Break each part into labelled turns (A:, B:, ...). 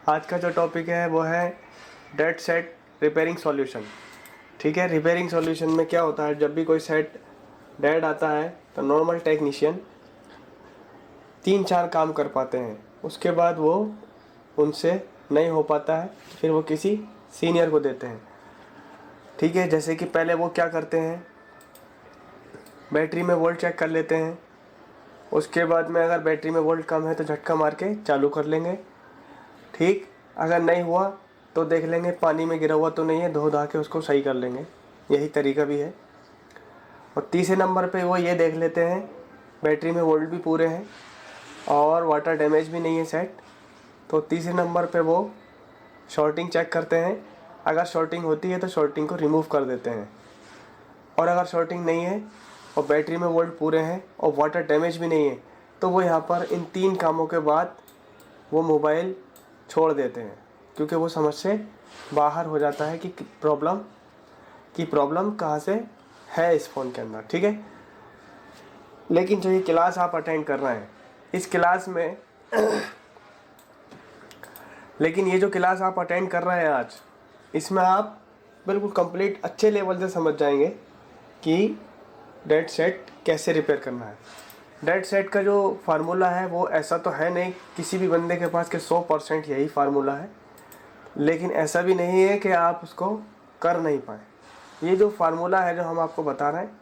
A: आज का जो टॉपिक है वो है डेड सेट रिपेयरिंग सॉल्यूशन। ठीक है, रिपेयरिंग सॉल्यूशन में क्या होता है, जब भी कोई सेट डेड आता है तो नॉर्मल टेक्नीशियन 3-4 काम कर पाते हैं, उसके बाद वो उनसे नहीं हो पाता है तो फिर वो किसी सीनियर को देते हैं। ठीक है, जैसे कि पहले वो क्या करते हैं, बैटरी में वोल्ट चेक कर लेते हैं। उसके बाद में अगर बैटरी में वोल्ट कम है तो झटका मार के चालू कर लेंगे। ठीक, अगर नहीं हुआ तो देख लेंगे पानी में गिरा हुआ तो नहीं है, धो धा के उसको सही कर लेंगे। यही तरीका भी है। और तीसरे नंबर पे वो ये देख लेते हैं बैटरी में वोल्ट भी पूरे हैं और वाटर डैमेज भी नहीं है सेट। तो तीसरे नंबर पे वो शॉर्टिंग चेक करते हैं। अगर शॉर्टिंग होती है तो शॉर्टिंग को रिमूव कर देते हैं, और अगर शॉर्टिंग नहीं है और बैटरी में वोल्ट पूरे हैं और वाटर डैमेज भी नहीं है तो वो यहाँ पर इन 3 कामों के बाद वो मोबाइल छोड़ देते हैं, क्योंकि वो समझ से बाहर हो जाता है कि प्रॉब्लम कहाँ से है इस फ़ोन के अंदर। ठीक है, लेकिन जो ये क्लास आप अटेंड कर रहे हैं इस क्लास में लेकिन ये जो क्लास आप अटेंड कर रहे हैं आज, इसमें आप बिल्कुल कंप्लीट अच्छे लेवल से समझ जाएंगे कि डेड सेट कैसे रिपेयर करना है। डेड सेट का जो फार्मूला है वो ऐसा तो है नहीं किसी भी बंदे के पास कि 100% यही फार्मूला है, लेकिन ऐसा भी नहीं है कि आप उसको कर नहीं पाए। ये जो फार्मूला है जो हम आपको बता रहे हैं,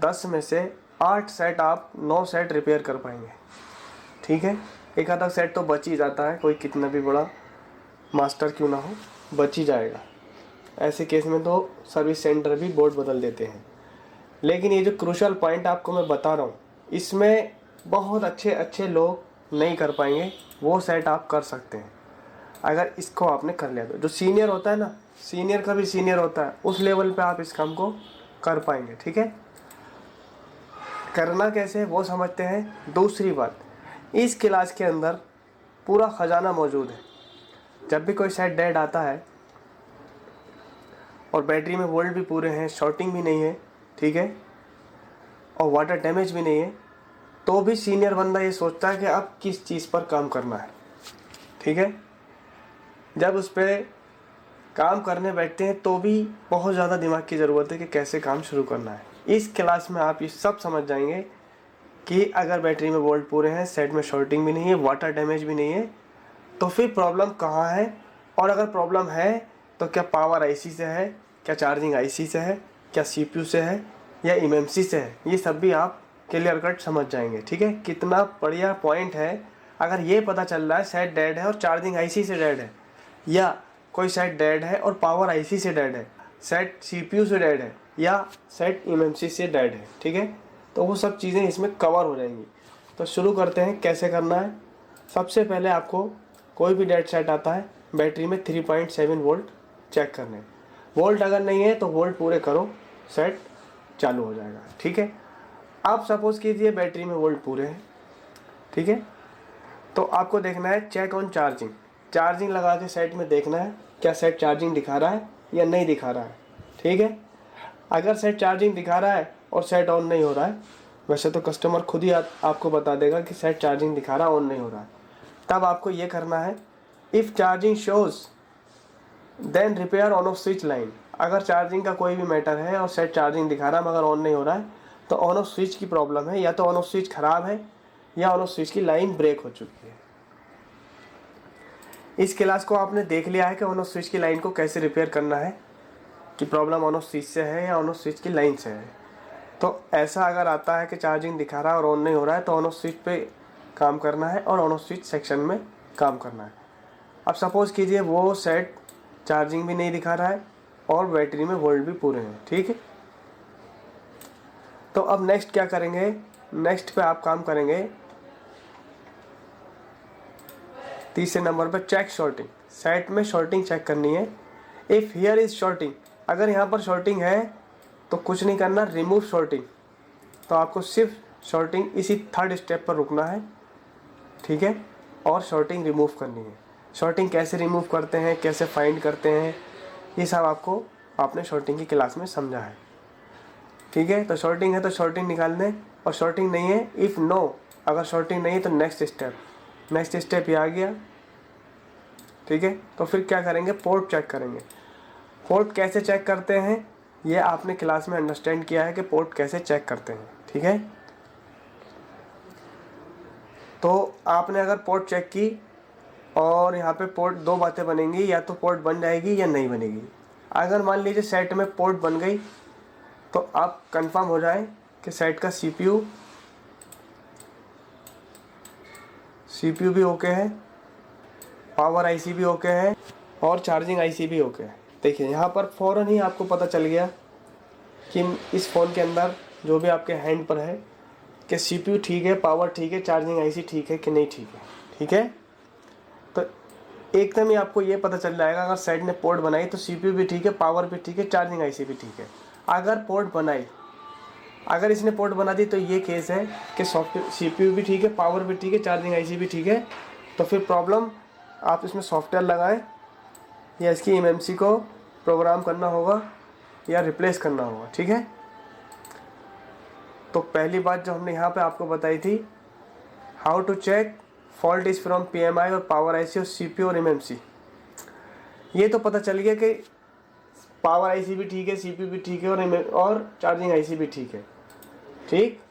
A: 10 में से 8 सेट आप 9 सेट रिपेयर कर पाएंगे। ठीक है, एक आधा सेट तो बच ही जाता है, कोई कितना भी बड़ा मास्टर क्यों ना हो बच ही जाएगा। ऐसे केस में तो सर्विस सेंटर भी बोर्ड बदल देते हैं। लेकिन ये जो क्रूशल पॉइंट आपको मैं बता रहा हूँ, इसमें बहुत अच्छे लोग नहीं कर पाएंगे, वो सेट आप कर सकते हैं अगर इसको आपने कर लिया तो। जो सीनियर होता है ना, सीनियर का भी सीनियर होता है, उस लेवल पे आप इस काम को कर पाएंगे। ठीक है, करना कैसे वो समझते हैं। दूसरी बात, इस क्लास के अंदर पूरा ख़जाना मौजूद है। जब भी कोई सेट डेड आता है और बैटरी में वोल्ट भी पूरे हैं, शॉर्टिंग भी नहीं है, ठीक है, और वाटर डैमेज भी नहीं है, तो भी सीनियर बंदा ये सोचता है कि अब किस चीज़ पर काम करना है। ठीक है, जब उस पर काम करने बैठते हैं तो भी बहुत ज़्यादा दिमाग की ज़रूरत है कि कैसे काम शुरू करना है। इस क्लास में आप ये सब समझ जाएंगे कि अगर बैटरी में वोल्ट पूरे हैं, सेट में शॉर्टिंग भी नहीं है, वाटर डैमेज भी नहीं है, तो फिर प्रॉब्लम कहाँ है, और अगर प्रॉब्लम है तो क्या पावर आईसी से है, क्या चार्जिंग आईसी से है, क्या सीपीयू से है, या एमएमसी से है। ये सब भी आप क्लियर कट समझ जाएंगे। ठीक है, कितना बढ़िया पॉइंट है। अगर ये पता चल रहा है सेट डेड है और चार्जिंग आईसी से डेड है, या कोई सेट डेड है और पावर आईसी से डेड है, सेट सीपीयू से डेड है, या सेट एमएमसी से डेड है, ठीक है, तो वो सब चीज़ें इसमें कवर हो जाएंगी। तो शुरू करते हैं कैसे करना है। सबसे पहले आपको कोई भी डेड सेट आता है, बैटरी में 3.7 वोल्ट चेक करने। वोल्ट अगर नहीं है तो वोल्ट पूरे करो, सेट चालू हो जाएगा। ठीक है, आप सपोज़ कीजिए बैटरी में वोल्ट पूरे हैं, ठीक है, तो आपको देखना है चेक ऑन चार्जिंग। चार्जिंग लगा के सेट में देखना है क्या सेट चार्जिंग दिखा रहा है या नहीं दिखा रहा है। ठीक है, अगर सेट चार्जिंग दिखा रहा है और सेट ऑन नहीं हो रहा है, वैसे तो कस्टमर खुद ही आपको बता देगा कि सेट चार्जिंग दिखा रहा है, ऑन नहीं हो रहा है, तब आपको ये करना है, if charging shows then repair on off switch line. अगर चार्जिंग का कोई भी मैटर है और सेट चार्जिंग दिखा रहा है मगर ऑन नहीं हो रहा है, तो ऑन ऑफ स्विच की प्रॉब्लम है, या तो ऑन ऑफ स्विच ख़राब है या ऑन ऑफ स्विच की लाइन ब्रेक हो चुकी है। इस क्लास को आपने देख लिया है कि ऑन ऑफ स्विच की लाइन को कैसे रिपेयर करना है, कि प्रॉब्लम ऑन ऑफ स्विच से है या ऑन ऑफ स्विच की लाइन से है। तो ऐसा अगर आता है कि चार्जिंग दिखा रहा है और ऑन नहीं हो रहा है, तो ऑन ऑफ स्विच पे काम करना है और ऑन ऑफ स्विच सेक्शन में काम करना है। अब सपोज़ कीजिए वो सेट चार्जिंग भी नहीं दिखा रहा है और बैटरी में वोल्ट भी पूरे हैं, ठीक है, तो अब नेक्स्ट क्या करेंगे, नेक्स्ट पे आप काम करेंगे तीसरे नंबर पर चेक शॉर्टिंग। सेट में शॉर्टिंग चेक करनी है। इफ़ हियर इज़ शॉर्टिंग, अगर यहाँ पर शॉर्टिंग है तो कुछ नहीं करना, रिमूव शॉर्टिंग। तो आपको सिर्फ शॉर्टिंग इसी 3rd स्टेप पर रुकना है, ठीक है, और शॉर्टिंग रिमूव करनी है। शॉर्टिंग कैसे रिमूव करते हैं, कैसे फाइंड करते हैं, ये सब आपको आपने शॉर्टिंग की क्लास में समझा है। ठीक है, तो शॉर्टिंग है तो शॉर्टिंग निकाल दें, और शॉर्टिंग नहीं है, इफ़ नो, अगर शॉर्टिंग नहीं है तो नेक्स्ट स्टेप ये आ गया, ठीक है। तो फिर क्या करेंगे, पोर्ट चेक करेंगे। पोर्ट कैसे चेक करते हैं ये आपने क्लास में अंडरस्टैंड किया है कि पोर्ट कैसे चेक करते हैं, ठीक है। तो आपने अगर पोर्ट चेक की और यहाँ पे पोर्ट, दो बातें बनेंगी, या तो पोर्ट बन जाएगी या नहीं बनेगी। अगर मान लीजिए सेट में पोर्ट बन गई तो आप कंफर्म हो जाए कि सेट का सीपीयू भी ओके है, पावर आईसी भी ओके है और चार्जिंग आईसी भी ओके है। देखिए यहाँ पर फ़ौरन ही आपको पता चल गया कि इस फ़ोन के अंदर जो भी आपके हैंड पर है कि सीपीयू ठीक है, पावर ठीक है, चार्जिंग आईसी ठीक है कि नहीं ठीक है, ठीक है। तो एकदम ही आपको ये पता चल जाएगा अगर सेट ने पोर्ट बनाई तो सीपीयू भी ठीक है, पावर भी ठीक है, चार्जिंग आईसी भी ठीक है। अगर पोर्ट बनाई, अगर इसने पोर्ट बना दी तो ये केस है कि सॉफ्टवेयर, सीपीयू भी ठीक है, पावर भी ठीक है, चार्जिंग आईसी भी ठीक है। तो फिर प्रॉब्लम, आप इसमें सॉफ्टवेयर लगाएं या इसकी एमएमसी को प्रोग्राम करना होगा या रिप्लेस करना होगा, ठीक है। तो पहली बात जो हमने यहाँ पे आपको बताई थी, how to check fault is from PMI और पावर आईसी और सीपीयू और एमएमसी। ये तो पता चल गया कि पावर आईसी भी ठीक है, सीपीयू भी ठीक है और चार्जिंग आईसी भी ठीक है, ठीक।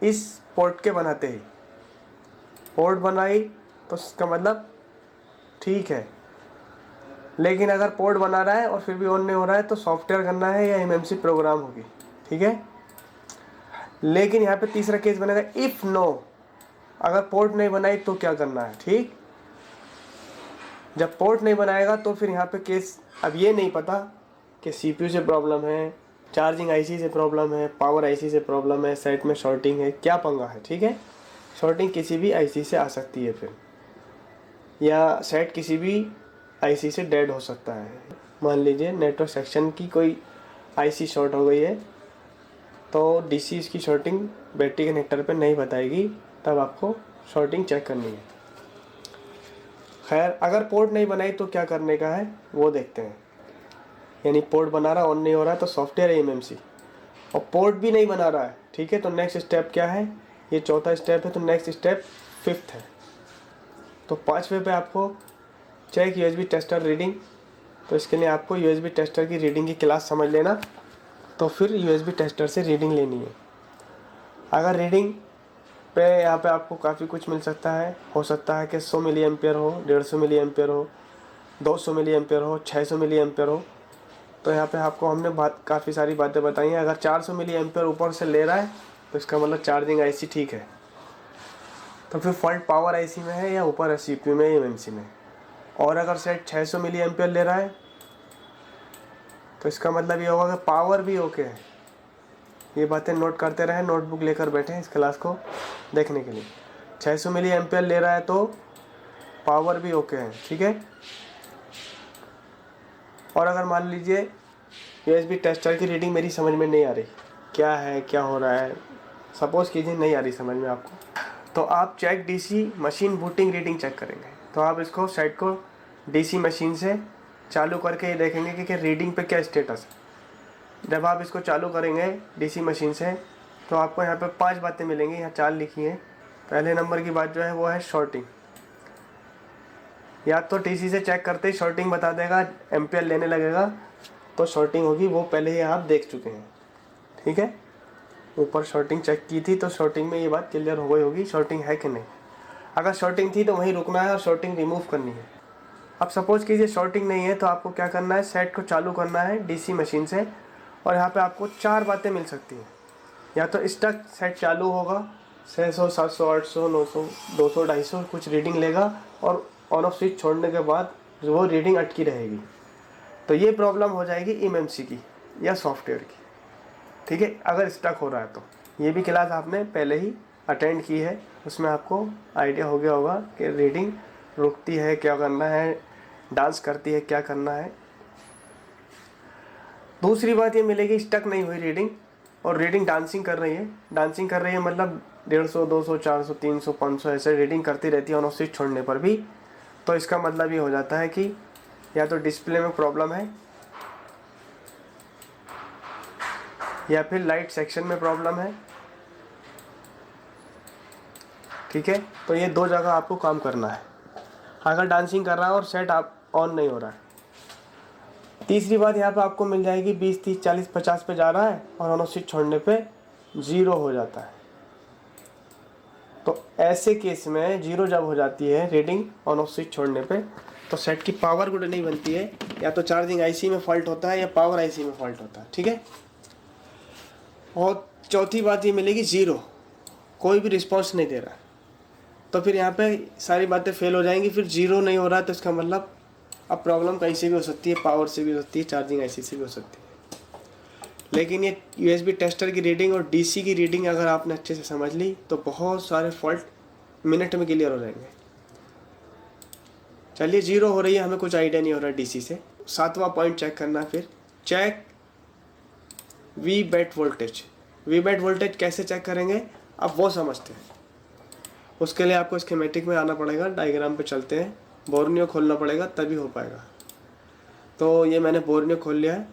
A: इस पोर्ट के बनाते ही पोर्ट बनाई तो इसका मतलब ठीक है। लेकिन अगर पोर्ट बना रहा है और फिर भी ऑन नहीं हो रहा है तो सॉफ्टवेयर करना है या एमएमसी प्रोग्राम होगी, ठीक है। लेकिन यहाँ पे तीसरा केस बनेगा, इफ़ नो, अगर पोर्ट नहीं बनाई तो क्या करना है, ठीक। जब पोर्ट नहीं बनाएगा तो फिर यहाँ पे केस, अब ये नहीं पता कि सीपीयू से प्रॉब्लम है, चार्जिंग आईसी से प्रॉब्लम है, पावर आईसी से प्रॉब्लम है, सेट में शॉर्टिंग है, क्या पंगा है, ठीक है। शॉर्टिंग किसी भी आईसी से आ सकती है फिर, या सेट किसी भी आईसी से डेड हो सकता है। मान लीजिए नेटवर्क सेक्शन की कोई आईसी शॉर्ट हो गई है तो डीसी इसकी शॉर्टिंग बैटरी कनेक्टर पे नहीं बताएगी, तब आपको शॉर्टिंग चेक करनी है। खैर, अगर पोर्ट नहीं बनाई तो क्या करने का है वो देखते हैं। यानी पोर्ट बना रहा, ऑन नहीं हो रहा है तो सॉफ्टवेयर है एमएमसी, और पोर्ट भी नहीं बना रहा है, ठीक है। तो नेक्स्ट स्टेप क्या है, ये चौथा स्टेप है, तो नेक्स्ट स्टेप फिफ्थ है। तो पाँचवें पे आपको चेक यूएसबी टेस्टर रीडिंग। तो इसके लिए आपको यूएसबी टेस्टर की रीडिंग की क्लास समझ लेना, तो फिर यूएसबी टेस्टर से रीडिंग लेनी है। अगर रीडिंग पे यहाँ पे आपको काफ़ी कुछ मिल सकता है, हो सकता है कि 100 मिली एम्पेयर हो, 150 मिली एम्पेयर हो, 200 मिली एम्पेयर हो, 600 मिली एम्पेयर हो। तो यहाँ पे आपको हमने काफ़ी सारी बातें बताई हैं। अगर 400 मिली एम्पेयर ऊपर से ले रहा है तो इसका मतलब चार्जिंग आईसी ठीक है। तो फिर फॉल्ट पावर आईसी में है या ऊपर है सीपीयू में या एमएमसी में। और अगर सेट 600 मिली एम्पेयर ले रहा है तो इसका मतलब ये होगा कि पावर भी ओके है। ये बातें नोट करते रहें, नोटबुक लेकर बैठें इस क्लास को देखने के लिए। 600 मिली एम्पेयर ले रहा है तो पावर भी ओके है, ठीक है। और अगर मान लीजिए यूएसबी टेस्टर की रीडिंग मेरी समझ में नहीं आ रही, क्या है, क्या हो रहा है, सपोज़ कीजिए नहीं आ रही समझ में आपको, तो आप check DC machine booting reading check करेंगे। तो आप इसको सेट को डीसी मशीन से चालू करके ये देखेंगे कि रीडिंग पे क्या स्टेटस है। जब आप इसको चालू करेंगे डीसी मशीन से तो आपको यहाँ पे 5 बातें मिलेंगी, यहाँ 4 लिखी हैं। पहले नंबर की बात जो है वो है शॉर्टिंग। या तो डीसी से चेक करते ही शॉर्टिंग बता देगा, एम्पेयर लेने लगेगा तो शॉर्टिंग होगी, वो पहले ही आप देख चुके हैं, ठीक है। ऊपर शॉर्टिंग चेक की थी तो शॉर्टिंग में ये बात क्लियर हो गई होगी शॉर्टिंग है कि नहीं। अगर शॉर्टिंग थी तो वहीं रुकना है और शॉर्टिंग रिमूव करनी है। अब सपोज़ कीजिए शॉर्टिंग नहीं है तो आपको क्या करना है, सेट को चालू करना है डीसी मशीन से, और यहाँ पे आपको 4 बातें मिल सकती हैं। या तो स्टक सेट चालू होगा, 600, 700, 800, 900, 200, 250 कुछ रीडिंग लेगा, और ऑन ऑफ स्विच छोड़ने के बाद वो रीडिंग अटकी रहेगी। तो ये प्रॉब्लम हो जाएगी एमएमसी की या सॉफ्टवेयर की, ठीक है। अगर स्टक हो रहा है तो ये भी क्लास आपने पहले ही अटेंड की है, उसमें आपको आइडिया हो गया होगा कि रीडिंग रुकती है क्या करना है, डांस करती है क्या करना है। दूसरी बात ये मिलेगी, स्टक नहीं हुई रीडिंग और रीडिंग डांसिंग कर रही है। डांसिंग कर रही है मतलब 150, 200, 400, 300, 500 ऐसे रीडिंग करती रहती है ऑन ऑफ स्विच छोड़ने पर भी। तो इसका मतलब ये हो जाता है कि या तो डिस्प्ले में प्रॉब्लम है या फिर लाइट सेक्शन में प्रॉब्लम है, ठीक है। तो ये 2 जगह आपको काम करना है। अगर डांसिंग कर रहा है और सेट आप ऑन नहीं हो रहा है। तीसरी बात, यहाँ पे आपको मिल जाएगी 20, 30, 40, 50 पे जा रहा है और ऑन ऑफ स्विच छोड़ने पे 0 हो जाता है। तो ऐसे केस में 0 जब हो जाती है रीडिंग ऑन ऑफ स्विच छोड़ने पे, तो सेट की पावर गुड नहीं बनती है, या तो चार्जिंग आईसी में फॉल्ट होता है या पावर आईसी में फॉल्ट होता है। ठीक है। और चौथी बात ये मिलेगी 0, कोई भी रिस्पॉन्स नहीं दे रहा है। तो फिर यहाँ पे सारी बातें फेल हो जाएंगी। फिर 0 नहीं हो रहा है तो इसका मतलब अब प्रॉब्लम कहीं से भी हो सकती है, पावर से भी हो सकती है, चार्जिंग आईसी से भी हो सकती है। लेकिन ये यूएसबी टेस्टर की रीडिंग और डीसी की रीडिंग अगर आपने अच्छे से समझ ली तो बहुत सारे फॉल्ट मिनट में क्लियर हो जाएंगे। चलिए 0 हो रही है, हमें कुछ आइडिया नहीं हो रहा डीसी से। 7वां पॉइंट चेक करना है। फिर check V bat voltage. V bat voltage कैसे चेक करेंगे अब वो समझते हैं। उसके लिए आपको स्कीमेटिक में आना पड़ेगा, डायग्राम पे चलते हैं, बोर्नियो खोलना पड़ेगा तभी हो पाएगा। तो ये मैंने बोर्नियो खोल लिया है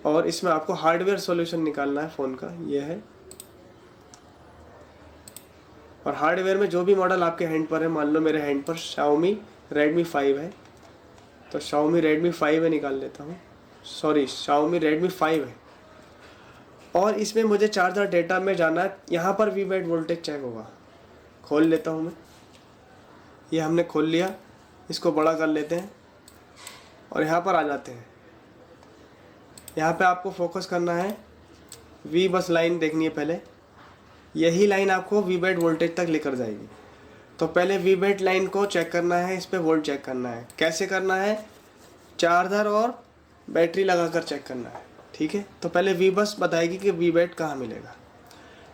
A: और इसमें आपको हार्डवेयर सॉल्यूशन निकालना है फ़ोन का, ये है। और हार्डवेयर में जो भी मॉडल आपके हैंड पर है, मान लो मेरे हैंड पर Xiaomi Redmi 5 है, तो Xiaomi Redmi 5 है, निकाल लेता हूँ। सॉरी, Xiaomi Redmi 5 है। और इसमें मुझे चार्जर डेटा में जाना है, यहाँ पर वी बैट वोल्टेज चेक होगा। खोल लेता हूँ मैं, ये हमने खोल लिया, इसको बड़ा कर लेते हैं और यहाँ पर आ जाते हैं। यहाँ पे आपको फोकस करना है, वी बस लाइन देखनी है पहले, यही लाइन आपको वी बैट वोल्टेज तक लेकर जाएगी। तो पहले वी बैट लाइन को चेक करना है, इस पर वोल्ट चेक करना है। कैसे करना है? चार्जर और बैटरी लगाकर चेक करना है। ठीक है। तो पहले वी बस बताएगी कि वी बैट कहाँ मिलेगा।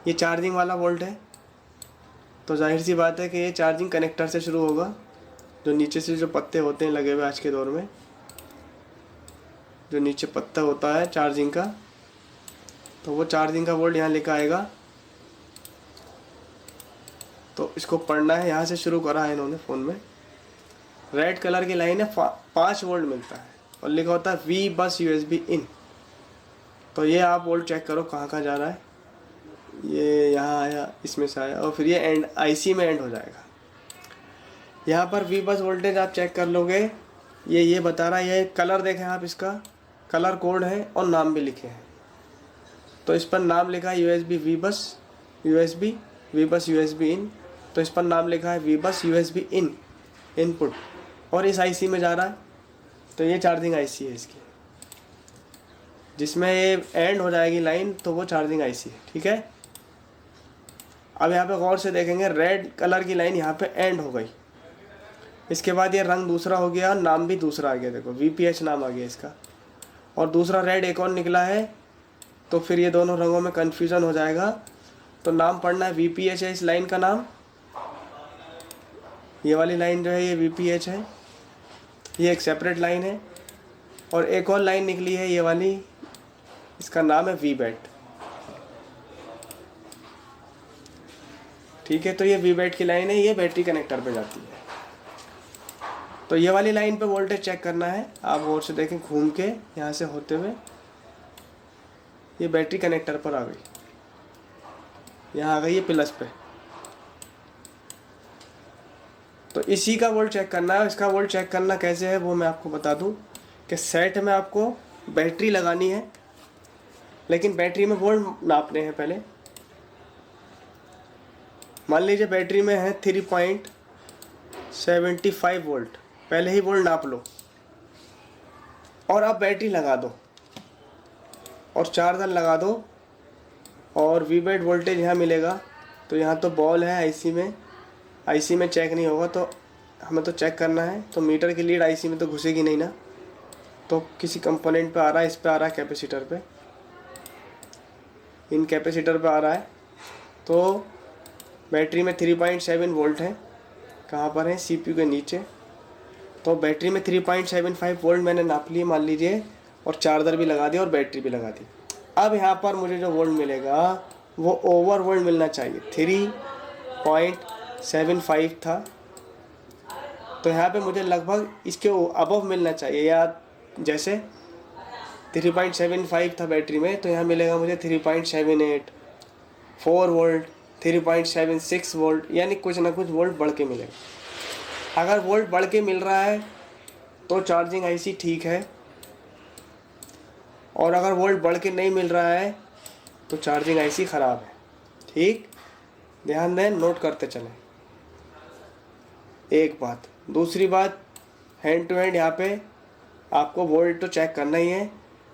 A: ये चार्जिंग वाला वोल्ट है, तो जाहिर सी बात है कि ये चार्जिंग कनेक्टर से शुरू होगा। जो नीचे से जो पत्ते होते हैं लगे हुए आज के दौर में, जो नीचे पत्ता होता है चार्जिंग का, तो वो चार्जिंग का वोल्ट यहाँ लिखा आएगा। तो इसको पढ़ना है, यहाँ से शुरू करा है इन्होंने फ़ोन में। रेड कलर की लाइन है, 5 वोल्ट मिलता है और लिखा होता है वी बस यूएसबी इन। तो ये आप वोल्ट चेक करो कहाँ कहाँ जा रहा है। ये यहाँ आया, इसमें से आया और फिर ये एंड आईसी में एंड हो जाएगा। यहाँ पर वी बस वोल्टेज आप चेक कर लोगे, ये बता रहा है। ये कलर देखें आप, इसका कलर कोड है और नाम भी लिखे हैं। तो इस पर नाम लिखा है यूएसबी वी बस यूएसबी, वी बस यूएसबी इन। तो इस पर नाम लिखा है वी बस यूएसबी इन इनपुट, और इस आईसी में जा रहा है। तो ये चार्जिंग आईसी है इसकी, जिसमें ये एंड हो जाएगी लाइन, तो वो चार्जिंग आईसी है। ठीक है। अब यहाँ पे गौर से देखेंगे, रेड कलर की लाइन यहाँ पे एंड हो गई। इसके बाद ये रंग दूसरा हो गया, नाम भी दूसरा आ गया। देखो VPH नाम आ गया इसका, और दूसरा रेड एक और निकला है। तो फिर ये दोनों रंगों में कन्फ्यूज़न हो जाएगा। तो नाम पढ़ना है, VPH है इस लाइन का नाम। ये वाली लाइन जो है ये VPH है, ये एक सेपरेट लाइन है। और एक और लाइन निकली है ये वाली, इसका नाम है वी बैट। ठीक है। तो ये वी बैट की लाइन है, ये बैटरी कनेक्टर पे जाती है। तो ये वाली लाइन पे वोल्टेज चेक करना है। आप गौर से देखें, घूम के यहाँ से होते हुए ये बैटरी कनेक्टर पर आ गई, यहाँ आ गई ये प्लस पे। तो इसी का वोल्ट चेक करना है। इसका वोल्ट चेक करना कैसे है वो मैं आपको बता दूं कि सेट में आपको बैटरी लगानी है, लेकिन बैटरी में वोल्ट नापने हैं पहले। मान लीजिए बैटरी में है 3.75 वोल्ट, पहले ही वोल्ट नाप लो और अब बैटरी लगा दो और चार्जर लगा दो और वी बैट वोल्टेज यहाँ मिलेगा। तो यहाँ तो बॉल है आईसी में चेक नहीं होगा, तो हमें तो चेक करना है। तो मीटर की लीड आईसी में तो घुसेगी नहीं ना, तो किसी कंपोनेंट पे आ रहा है, इस पे आ रहा है कैपेसिटर पे, इन कैपेसिटर पे आ रहा है। तो बैटरी में 3.7 वोल्ट है, कहाँ पर है? CPU के नीचे। तो बैटरी में 3.75 वोल्ट मैंने नाप लिए मान लीजिए, और चार्जर भी लगा दिया और बैटरी भी लगा दी। अब यहाँ पर मुझे जो वोल्ट मिलेगा वो ओवर वोल्ट मिलना चाहिए। 3.75 था, तो यहाँ पे मुझे लगभग इसके अबव मिलना चाहिए। या जैसे 3.75 था बैटरी में, तो यहाँ मिलेगा मुझे 3.78, 4 वोल्ट, 3.76 वोल्ट, यानी कुछ ना कुछ वोल्ट बढ़ के मिलेगा। अगर वोल्ट बढ़ के मिल रहा है तो चार्जिंग आईसी ठीक है, और अगर वोल्ट बढ़ के नहीं मिल रहा है तो चार्जिंग आईसी ख़राब है। ठीक, ध्यान दें, नोट करते चलें। एक बात। दूसरी बात, हैंड टू हैंड यहाँ पे आपको वोल्ट तो चेक करना ही है,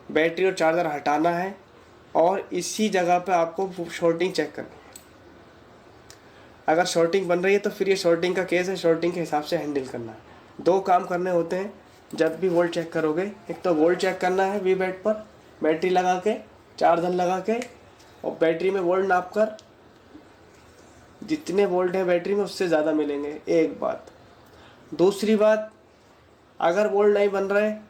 A: बैटरी और चार्जर हटाना है, और इसी जगह पे आपको शॉर्टिंग चेक करनी है। अगर शॉर्टिंग बन रही है तो फिर ये शॉर्टिंग का केस है, शॉर्टिंग के हिसाब से हैंडल करना है। दो काम करने होते हैं जब भी वोल्ट चेक करोगे। एक तो वोल्ट चेक करना है वी बैट पर, बैटरी लगा के, चार्जर लगा के, और बैटरी में वोल्ट नाप कर जितने वोल्ट है बैटरी में उससे ज़्यादा मिलेंगे। एक बात। दूसरी बात, अगर वोल्ट नहीं बन रहा है,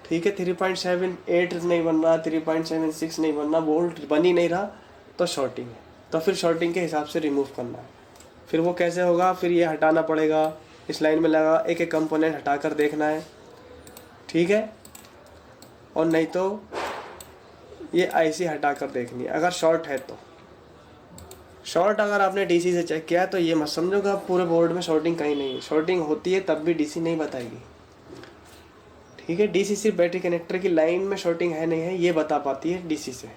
A: ठीक है, 3.78 नहीं बन रहा, 3.76 नहीं बन रहा, वोल्ट बन ही नहीं रहा, तो शॉर्टिंग है। तो फिर शॉर्टिंग के हिसाब से रिमूव करना है। फिर वो कैसे होगा, फिर ये हटाना पड़ेगा, इस लाइन में लगा एक एक कंपोनेंट हटा कर देखना है, ठीक है, और नहीं तो ये आईसी हटा कर देखनी है। अगर शॉर्ट है तो शॉर्ट, अगर आपने डीसी से चेक किया है तो ये मत समझो कि आप पूरे बोर्ड में शॉर्टिंग कहीं नहीं है। शॉर्टिंग होती है तब भी डीसी नहीं बताएगी, ठीक है। डीसी सिर्फ बैटरी कनेक्टर की लाइन में शॉर्टिंग है नहीं है ये बता पाती है डीसी से।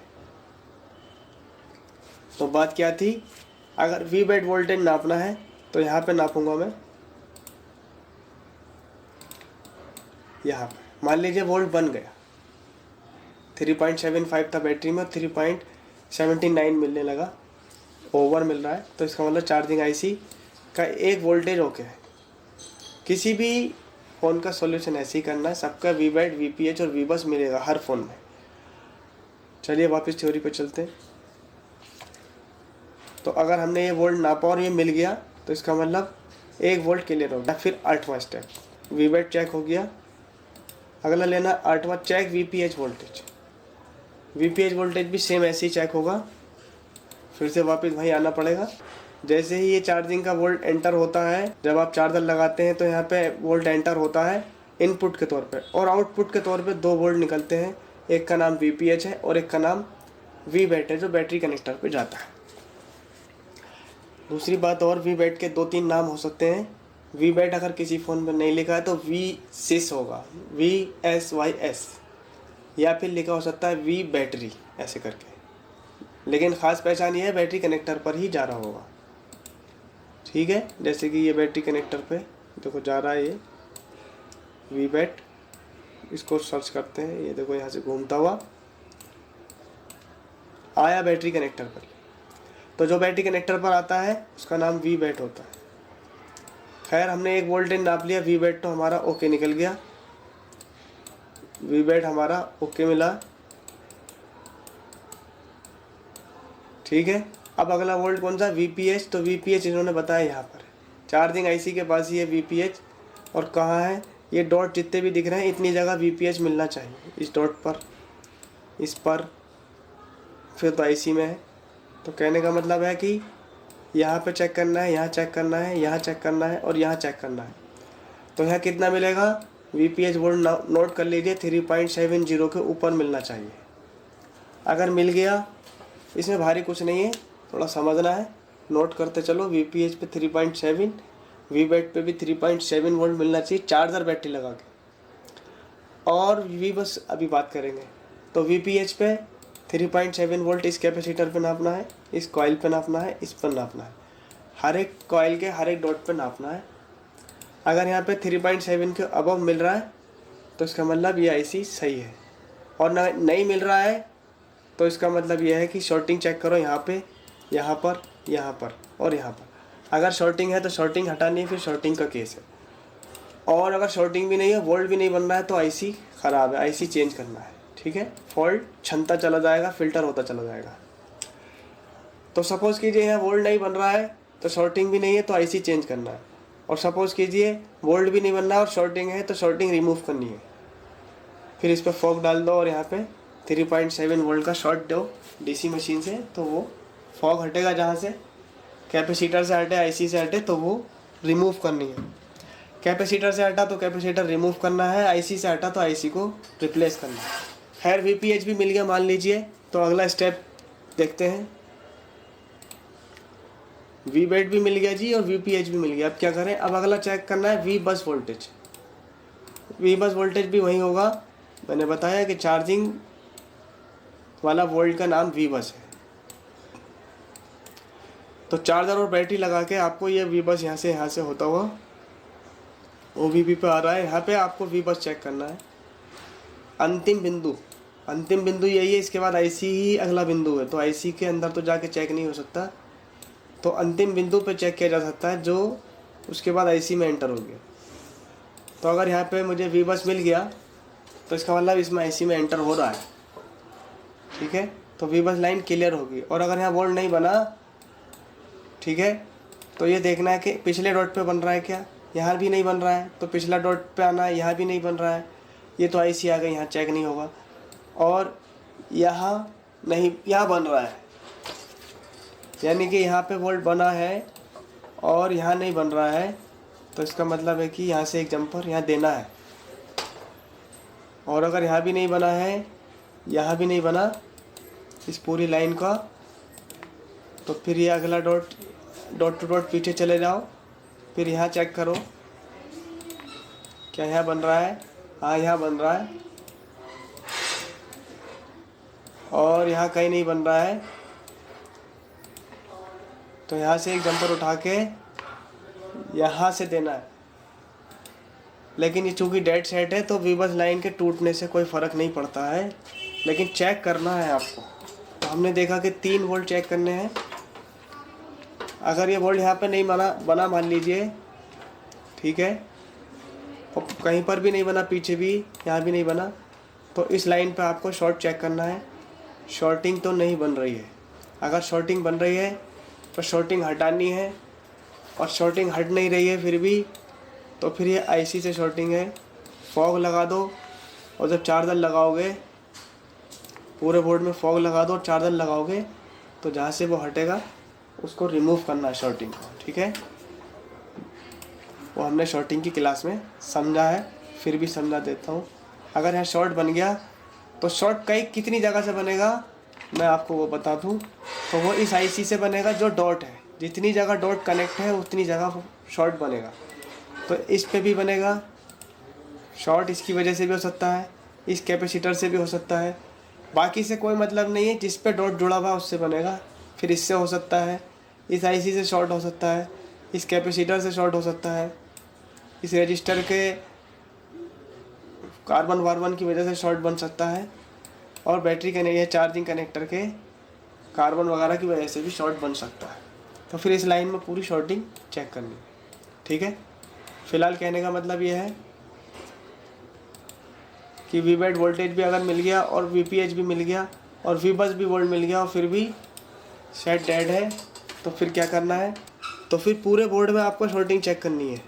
A: तो बात क्या थी, अगर वी बैट वोल्टेज नापना है तो यहाँ पे नापूंगा मैं, यहाँ पे मान लीजिए वोल्ट बन गया, 3.75 था बैटरी में, 3.79 मिलने लगा, ओवर मिल रहा है, तो इसका मतलब चार्जिंग आईसी का एक वोल्टेज ओके है। किसी भी फ़ोन का सॉल्यूशन ऐसे ही करना है, सबका वी बैट, वीपीएच और वी बस मिलेगा हर फ़ोन में। चलिए वापस थ्योरी पे चलते हैं। तो अगर हमने ये वोल्ट नापा और ये मिल गया तो इसका मतलब एक वोल्ट क्लियर हो गया। फिर 8वां स्टेप, वी बैट चेक हो गया, अगला लेना 8वां check VPH voltage. VPH voltage भी सेम ऐसे ही चेक होगा, फिर से वापस वहीं आना पड़ेगा। जैसे ही ये चार्जिंग का वोल्ट एंटर होता है, जब आप चार्जर लगाते हैं तो यहाँ पे वोल्ट एंटर होता है इनपुट के तौर पे, और आउटपुट के तौर पे 2 वोल्ट निकलते हैं, एक का नाम वीपीएच है और एक का नाम वी बैट है जो बैटरी कनेक्टर पे जाता है। दूसरी बात और, वी बैट के 2-3 नाम हो सकते हैं। वी बैट अगर किसी फ़ोन में नहीं लिखा है तो वी सिस होगा, VSYS, या फिर लिखा हो सकता है वी बैटरी ऐसे करके, लेकिन ख़ास पहचान ये है बैटरी कनेक्टर पर ही जा रहा होगा, ठीक है। जैसे कि ये बैटरी कनेक्टर पे देखो जा रहा है, ये वी बैट, इसको सर्च करते हैं, ये देखो यहाँ से घूमता हुआ आया बैटरी कनेक्टर पर। तो जो बैटरी कनेक्टर पर आता है उसका नाम वी बैट होता है। खैर, हमने एक वोल्टेज नाप लिया, वी बैट तो हमारा ओके निकल गया, वी बैट हमारा ओके मिला, ठीक है। अब अगला वोल्ट कौन सा, वीपीएच। तो वीपीएच इन्होंने बताया यहाँ पर चार्जिंग आईसी के पास ही है वीपीएच, और कहाँ है ये डॉट जितने भी दिख रहे हैं इतनी जगह वीपीएच मिलना चाहिए, इस डॉट पर, इस पर, फिर तो आईसी में है। तो कहने का मतलब है कि यहाँ पे चेक करना है, यहाँ चेक करना है, यहाँ चेक करना है और यहाँ चेक करना है। तो यहाँ कितना मिलेगा, वीपीएच वोल्ट नोट कर लीजिए, 3.70 के ऊपर मिलना चाहिए। अगर मिल गया, इसमें भारी कुछ नहीं है, थोड़ा समझना है, नोट करते चलो। वीपीएच पे 3.7, वी बैट पे भी 3.7 वोल्ट मिलना चाहिए चार्जर बैटरी लगा के। और वी बस अभी बात करेंगे। तो वीपीएच पे 3.7 वोल्ट इस कैपेसिटर पे नापना है, इस कॉइल पे नापना है, इस पर नापना है, हर एक कॉइल के हर एक डॉट पे नापना है। अगर यहाँ पे 3.7 के अबव मिल रहा है तो इसका मतलब ये आईसी सही है, और नहीं मिल रहा है तो इसका मतलब ये है कि शॉर्टिंग चेक करो, यहाँ पे, यहाँ पर, यहाँ पर और यहाँ पर। अगर शॉर्टिंग है तो शॉर्टिंग हटानी है, फिर शॉर्टिंग का केस है। और अगर शॉर्टिंग भी नहीं है, वोल्ट भी नहीं बन रहा है, तो आईसी ख़राब है, आईसी चेंज करना है, ठीक है। फॉल्ट छनता चला जाएगा, फिल्टर होता चला जाएगा। तो सपोज़ कीजिए यहाँ वोल्ट नहीं बन रहा है तो शॉर्टिंग भी नहीं है तो आईसी चेंज करना है, और सपोज़ कीजिए वोल्ट भी नहीं बन रहा है और शॉर्टिंग है तो शॉर्टिंग रिमूव करनी है। फिर इस पर फॉग डाल दो और यहाँ पे 3.7 वोल्ट का शॉर्ट दो डीसी मशीन से, तो वो फॉग हटेगा, जहाँ से कैपेसिटर से हटे, आईसी से हटे, तो वो रिमूव करनी है। कैपेसिटर से हटा तो कैपेसिटर रिमूव करना है, आईसी से हटा तो आईसी को रिप्लेस करना है। खैर, वीपीएच भी मिल गया मान लीजिए, तो अगला स्टेप देखते हैं। वी बैट भी मिल गया जी और VPH भी मिल गया। अब क्या करें, अब अगला चेक करना है we bus voltage. We bus voltage भी वही होगा, मैंने बताया कि चार्जिंग वाला वोल्ट का नाम वी बस है। तो चार्जर और बैटरी लगा के आपको ये वी बस यहाँ से होता हुआ OBP पे आ रहा है। यहाँ पे आपको वी बस चेक करना है। अंतिम बिंदु यही है, इसके बाद IC ही अगला बिंदु है। तो IC के अंदर तो जाके चेक नहीं हो सकता, तो अंतिम बिंदु पे चेक किया जा सकता है जो उसके बाद IC में एंटर हो गया। तो अगर यहाँ पे मुझे वी बस मिल गया तो इसका मतलब इसमें IC में एंटर हो रहा है, ठीक है। तो वी बस लाइन क्लियर होगी। और अगर यहाँ वोल्ट नहीं बना, ठीक है, तो ये देखना है कि पिछले डॉट पे बन रहा है क्या, यहाँ भी नहीं बन रहा है तो पिछला डॉट पे आना है, यहाँ भी नहीं बन रहा है, ये तो IC आ गई, यहाँ चेक नहीं होगा। और यहाँ नहीं, यहाँ बन रहा है, यानी कि यहाँ पे वोल्ट बना है और यहाँ नहीं बन रहा है, तो इसका मतलब है कि यहाँ से एक जंपर यहाँ देना है। और अगर यहाँ भी नहीं बना है, यहाँ भी नहीं बना इस पूरी लाइन का, तो फिर ये अगला डॉट टू डॉट पीछे चले जाओ, फिर यहाँ चेक करो क्या यहाँ बन रहा है। हाँ, यहाँ बन रहा है और यहाँ कहीं नहीं बन रहा है, तो यहाँ से एक जंपर उठा के यहाँ से देना है। लेकिन ये चूँकि डेड सेट है तो वी बस लाइन के टूटने से कोई फ़र्क नहीं पड़ता है, लेकिन चेक करना है आपको। तो हमने देखा कि 3 वोल्ट चेक करने हैं। अगर ये वोल्ट यहाँ पे नहीं बना मान लीजिए, ठीक है, और कहीं पर भी नहीं बना, पीछे भी, यहाँ भी नहीं बना, तो इस लाइन पे आपको शॉर्ट चेक करना है। शॉर्टिंग तो नहीं बन रही है। अगर शॉर्टिंग बन रही है तो शॉर्टिंग हटानी है, और शॉर्टिंग हट नहीं रही है फिर भी, तो फिर ये IC से शॉर्टिंग है। फॉग लगा दो, और जब चार्जर लगाओगे, पूरे बोर्ड में फॉग लगा दो और चार्जर लगाओगे, तो जहाँ से वो हटेगा उसको रिमूव करना है शॉर्टिंग को, ठीक है। वो हमने शॉर्टिंग की क्लास में समझा है, फिर भी समझा देता हूँ। अगर यहाँ शॉर्ट बन गया तो शॉर्ट कई कितनी जगह से बनेगा मैं आपको वो बता दूँ। तो वो इस IC से बनेगा जो डॉट है, जितनी जगह डॉट कनेक्ट है उतनी जगह शॉर्ट बनेगा। तो इस पे भी बनेगा शॉर्ट, इसकी वजह से भी हो सकता है, इस कैपेसिटर से भी हो सकता है, बाकी से कोई मतलब नहीं है, जिस पे डॉट जुड़ा हुआ उससे बनेगा। फिर इससे हो सकता है, इस IC से शॉर्ट हो सकता है, इस कैपेसिटर से शॉर्ट हो सकता है, इस रजिस्टर के कार्बन वार्बन की वजह से शॉर्ट बन सकता है, और बैटरी के चार्जिंग कनेक्टर के कार्बन वगैरह की वजह से भी शॉर्ट बन सकता है। तो फिर इस लाइन में पूरी शॉर्टिंग चेक करनी है, ठीक है। फ़िलहाल कहने का मतलब ये है कि वी बैट वोल्टेज भी अगर मिल गया और VPH भी मिल गया और वी बस भी वोल्ट मिल गया और फिर भी सेट डेड है, तो फिर क्या करना है, तो फिर पूरे बोर्ड में आपको शॉर्टिंग चेक करनी है।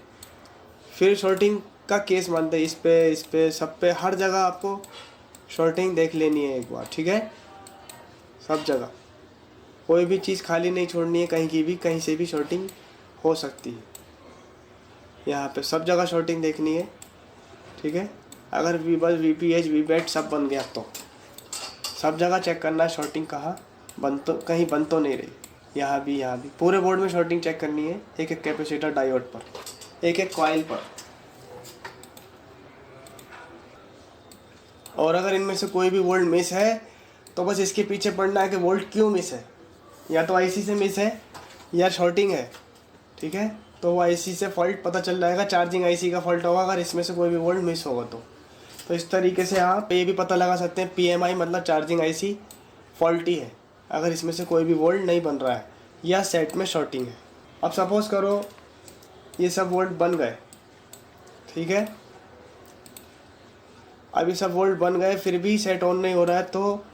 A: फिर शॉर्टिंग का केस मानते हैं, इस पे सब पे, हर जगह आपको शॉर्टिंग देख लेनी है एक बार, ठीक है। सब जगह कोई भी चीज़ खाली नहीं छोड़नी है, कहीं की भी, कहीं से भी शॉर्टिंग हो सकती है। यहाँ पे सब जगह शॉर्टिंग देखनी है, ठीक है। अगर वी बस VPH वी बैट सब बन गया तो सब जगह चेक करना है शॉर्टिंग कहाँ बन, तो कहीं बन तो नहीं रही, यहाँ भी पूरे बोर्ड में शॉर्टिंग चेक करनी है, एक एक कैपेसिटर डायोड पर, एक एक कॉइल पर। और अगर इनमें से कोई भी वोल्ट मिस है तो बस इसके पीछे पड़ना है कि वोल्ट क्यों मिस है, या तो IC से मिस है या शॉर्टिंग है, ठीक है। तो वो IC से फॉल्ट पता चल जाएगा, चार्जिंग IC का फॉल्ट होगा अगर इसमें से कोई भी वोल्ट मिस होगा तो इस तरीके से आप ये भी पता लगा सकते हैं PMI मतलब चार्जिंग IC फॉल्टी है अगर इसमें से कोई भी वोल्ट नहीं बन रहा है या सेट में शॉर्टिंग है। अब सपोज़ करो ये सब वोल्ट बन गए, ठीक है, अभी सब वोल्ट बन गए फिर भी सेट ऑन नहीं हो रहा है, तो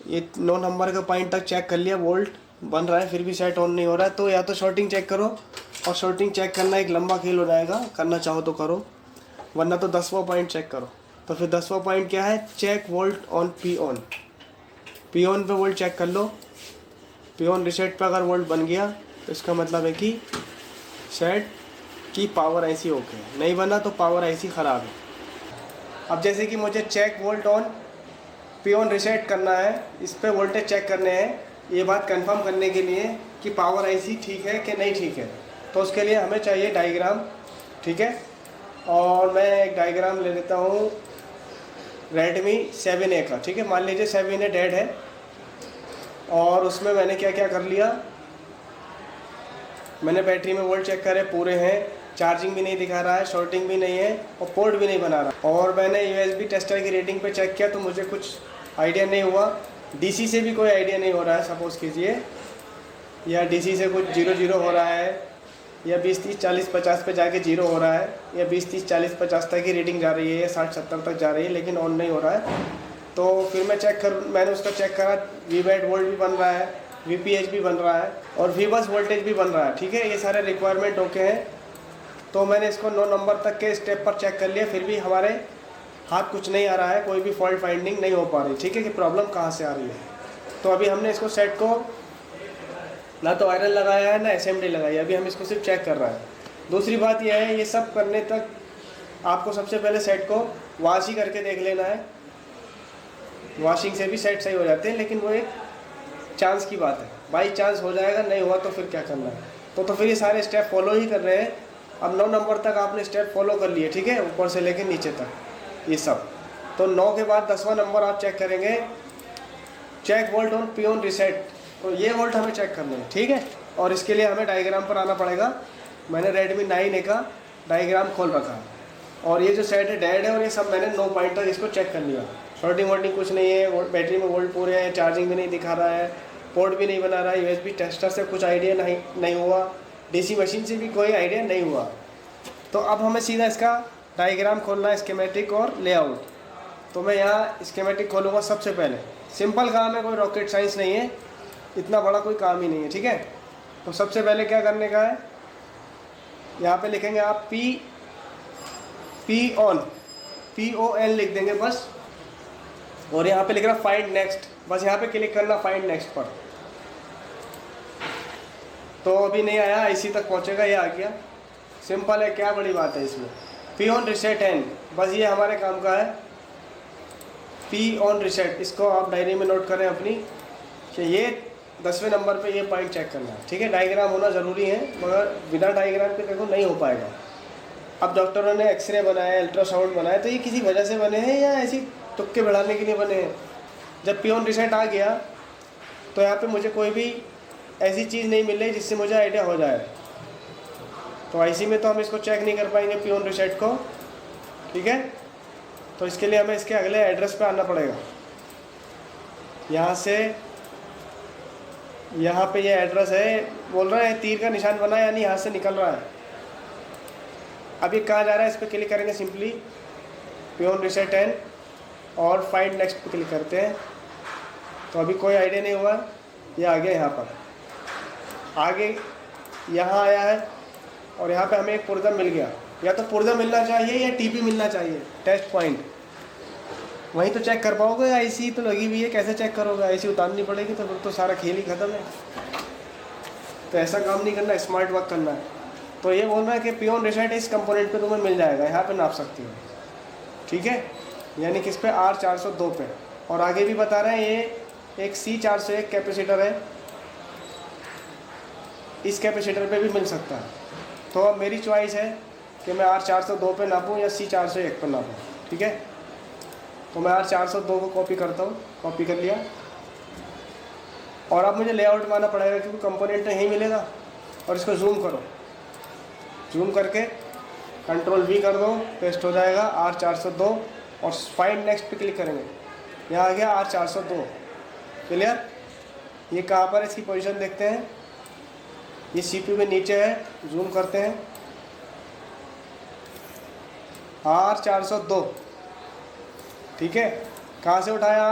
A: ये 9 नंबर का पॉइंट तक चेक कर लिया, वोल्ट बन रहा है फिर भी सेट ऑन नहीं हो रहा है, तो या तो शॉर्टिंग चेक करो, और शॉर्टिंग चेक करना एक लंबा खेल हो जाएगा, करना चाहो तो करो, वरना तो 10वां पॉइंट चेक करो। तो फिर 10वां पॉइंट क्या है, check volt on P on पे वोल्ट चेक कर लो। P ऑन रीसेट पे अगर वोल्ट बन गया तो इसका मतलब है कि सेट की पावर IC ओके है, नहीं बना तो पावर IC ख़राब है। अब जैसे कि मुझे check volt on P on reset करना है, इस पे वोल्टेज चेक करने हैं, ये बात कंफर्म करने के लिए कि पावर आईसी ठीक है कि नहीं ठीक है। तो उसके लिए हमें चाहिए डायग्राम, ठीक है। और मैं एक डायग्राम ले लेता हूँ Redmi 7A का, ठीक है। मान लीजिए 7A डेड है और उसमें मैंने क्या क्या कर लिया, मैंने बैटरी में वोल्ट चेक करे पूरे हैं, चार्जिंग भी नहीं दिखा रहा है, शॉर्टिंग भी नहीं है और पोर्ट भी नहीं बना रहा। और मैंने USB टेस्टर की रेटिंग पे चेक किया तो मुझे कुछ आइडिया नहीं हुआ, DC से भी कोई आइडिया नहीं हो रहा है सपोज़ कीजिए, या DC से कुछ 0-0 हो रहा है, या 20-30-40-50 पे जाके 0 हो रहा है, या 20-30-40-50 तक की रेटिंग जा रही है, या 60-70 तक जा रही है, लेकिन ऑन नहीं हो रहा है। तो फिर मैंने उसका चेक करा, VBAT वोल्ट भी बन रहा है, VPH भी बन रहा है और VBUS वोल्टेज भी बन रहा है, ठीक है। ये सारे रिक्वायरमेंट ओके हैं। तो मैंने इसको 9 नंबर तक के स्टेप पर चेक कर लिया, फिर भी हमारे हाथ कुछ नहीं आ रहा है, कोई भी फॉल्ट फाइंडिंग नहीं हो पा रही, ठीक है, कि प्रॉब्लम कहाँ से आ रही है। तो अभी हमने इसको सेट को ना तो आयरन लगाया है ना SMD लगाई है, अभी हम इसको सिर्फ चेक कर रहे हैं। दूसरी बात यह है, ये सब करने तक आपको सबसे पहले सेट को वॉश ही करके देख लेना है। वॉशिंग से भी सेट सही हो जाते हैं, लेकिन वो एक चांस की बात है, बाई चांस हो जाएगा, नहीं हुआ तो फिर क्या करना है। तो फिर ये सारे स्टेप फॉलो ही कर रहे हैं। अब 9 नंबर तक आपने स्टेप फॉलो कर लिए, ठीक है, ऊपर से लेकर नीचे तक ये सब। तो 9 के बाद 10वां नंबर आप चेक करेंगे, check volt on P on reset. तो ये वोल्ट हमें चेक करना है, ठीक है। और इसके लिए हमें डायग्राम पर आना पड़ेगा। मैंने Redmi 9A का डायग्राम खोल रखा है और ये जो सेट है डेड है और ये सब मैंने 9 पॉइंट तक इसको चेक कर लिया। शॉर्टिंग वोल्टिंग कुछ नहीं है, बैटरी में वोल्ट पूरे हैं, चार्जिंग भी नहीं दिखा रहा है, पोर्ट भी नहीं बना रहा है, USB टेस्टर से कुछ आइडिया नहीं हुआ, DC मशीन से भी कोई आइडिया नहीं हुआ। तो अब हमें सीधा इसका डायग्राम खोलना है, स्कीमेटिक और लेआउट। तो मैं यहाँ स्कीमेटिक खोलूँगा सबसे पहले। सिंपल काम है, कोई रॉकेट साइंस नहीं है, इतना बड़ा कोई काम ही नहीं है, ठीक है। तो सबसे पहले क्या करने का है, यहाँ पे लिखेंगे आप PON लिख देंगे बस। और यहाँ पे लिख रहा फाइंड नेक्स्ट, बस यहाँ पे क्लिक करना फाइंड नेक्स्ट पर। तो अभी नहीं आया, IC तक पहुँचेगा, ये आ गया। सिंपल है, क्या बड़ी बात है इसमें। PON रीसेट N, बस ये हमारे काम का है। PON रीसेट, इसको आप डायरी में नोट करें अपनी कि ये 10वें नंबर पे ये पॉइंट चेक करना है, ठीक है। डायग्राम होना ज़रूरी है, मगर बिना डायग्राम के देखो नहीं हो पाएगा। अब डॉक्टरों ने एक्सरे बनाया, अल्ट्रासाउंड बनाया, तो ये किसी वजह से बने हैं या ऐसी तुक्के बढ़ाने के लिए बने हैं। जब PON रीसेट आ गया तो यहाँ पे मुझे कोई भी ऐसी चीज़ नहीं मिल रही जिससे मुझे आइडिया हो जाए। तो IC में तो हम इसको चेक नहीं कर पाएंगे PON रीसेट को, ठीक है। तो इसके लिए हमें इसके अगले एड्रेस पे आना पड़ेगा। यहाँ से यहाँ पे ये एड्रेस है, बोल रहा है तीर का निशान बना, यानी यहाँ से निकल रहा है। अब ये कहाँ जा रहा है, इस पर क्लिक करेंगे सिंपली, PON रीसेट N और फाइंड नेक्स्ट पे क्लिक करते हैं। तो अभी कोई आइडिया नहीं हुआ, ये आ गया यहाँ पर, आगे यहाँ आया है और यहाँ पे हमें एक पुर्जा मिल गया। या तो पुर्जा मिलना चाहिए या TP मिलना चाहिए, टेस्ट पॉइंट। वहीं तो चेक कर पाओगे, IC तो लगी हुई है, कैसे चेक करोगे, IC उतारनी पड़ेगी, तो फिर तो सारा खेल ही ख़त्म है। तो ऐसा काम नहीं करना, स्मार्ट वर्क करना है। तो ये बोल रहा है कि PON रीसेट इस कंपोनेंट पे तुम्हें मिल जाएगा, यहाँ पे नाप सकती हो, ठीक है, यानी किस पे, R402 पे। और आगे भी बता रहे हैं ये एक C401 कैपेसिटर है, इस कैपेसिटर पे भी मिल सकता है। तो अब मेरी चॉइस है कि मैं R402 पे नापूँ या C401 पर नापूँ, ठीक है। तो मैं R402 को कॉपी करता हूँ, कॉपी कर लिया। और अब मुझे लेआउट में आना पड़ेगा क्योंकि कंपोनेंट यहीं मिलेगा। और इसको जूम करो, जूम करके Ctrl+V कर दो, पेस्ट हो जाएगा R402 और फाइंड नेक्स्ट पे क्लिक करेंगे। यहाँ आ गया R402, क्लियर। ये कहाँ पर है, इसकी पोजीशन देखते हैं, ये CPU में नीचे है, जूम करते हैं, R402, ठीक है। कहाँ से उठाया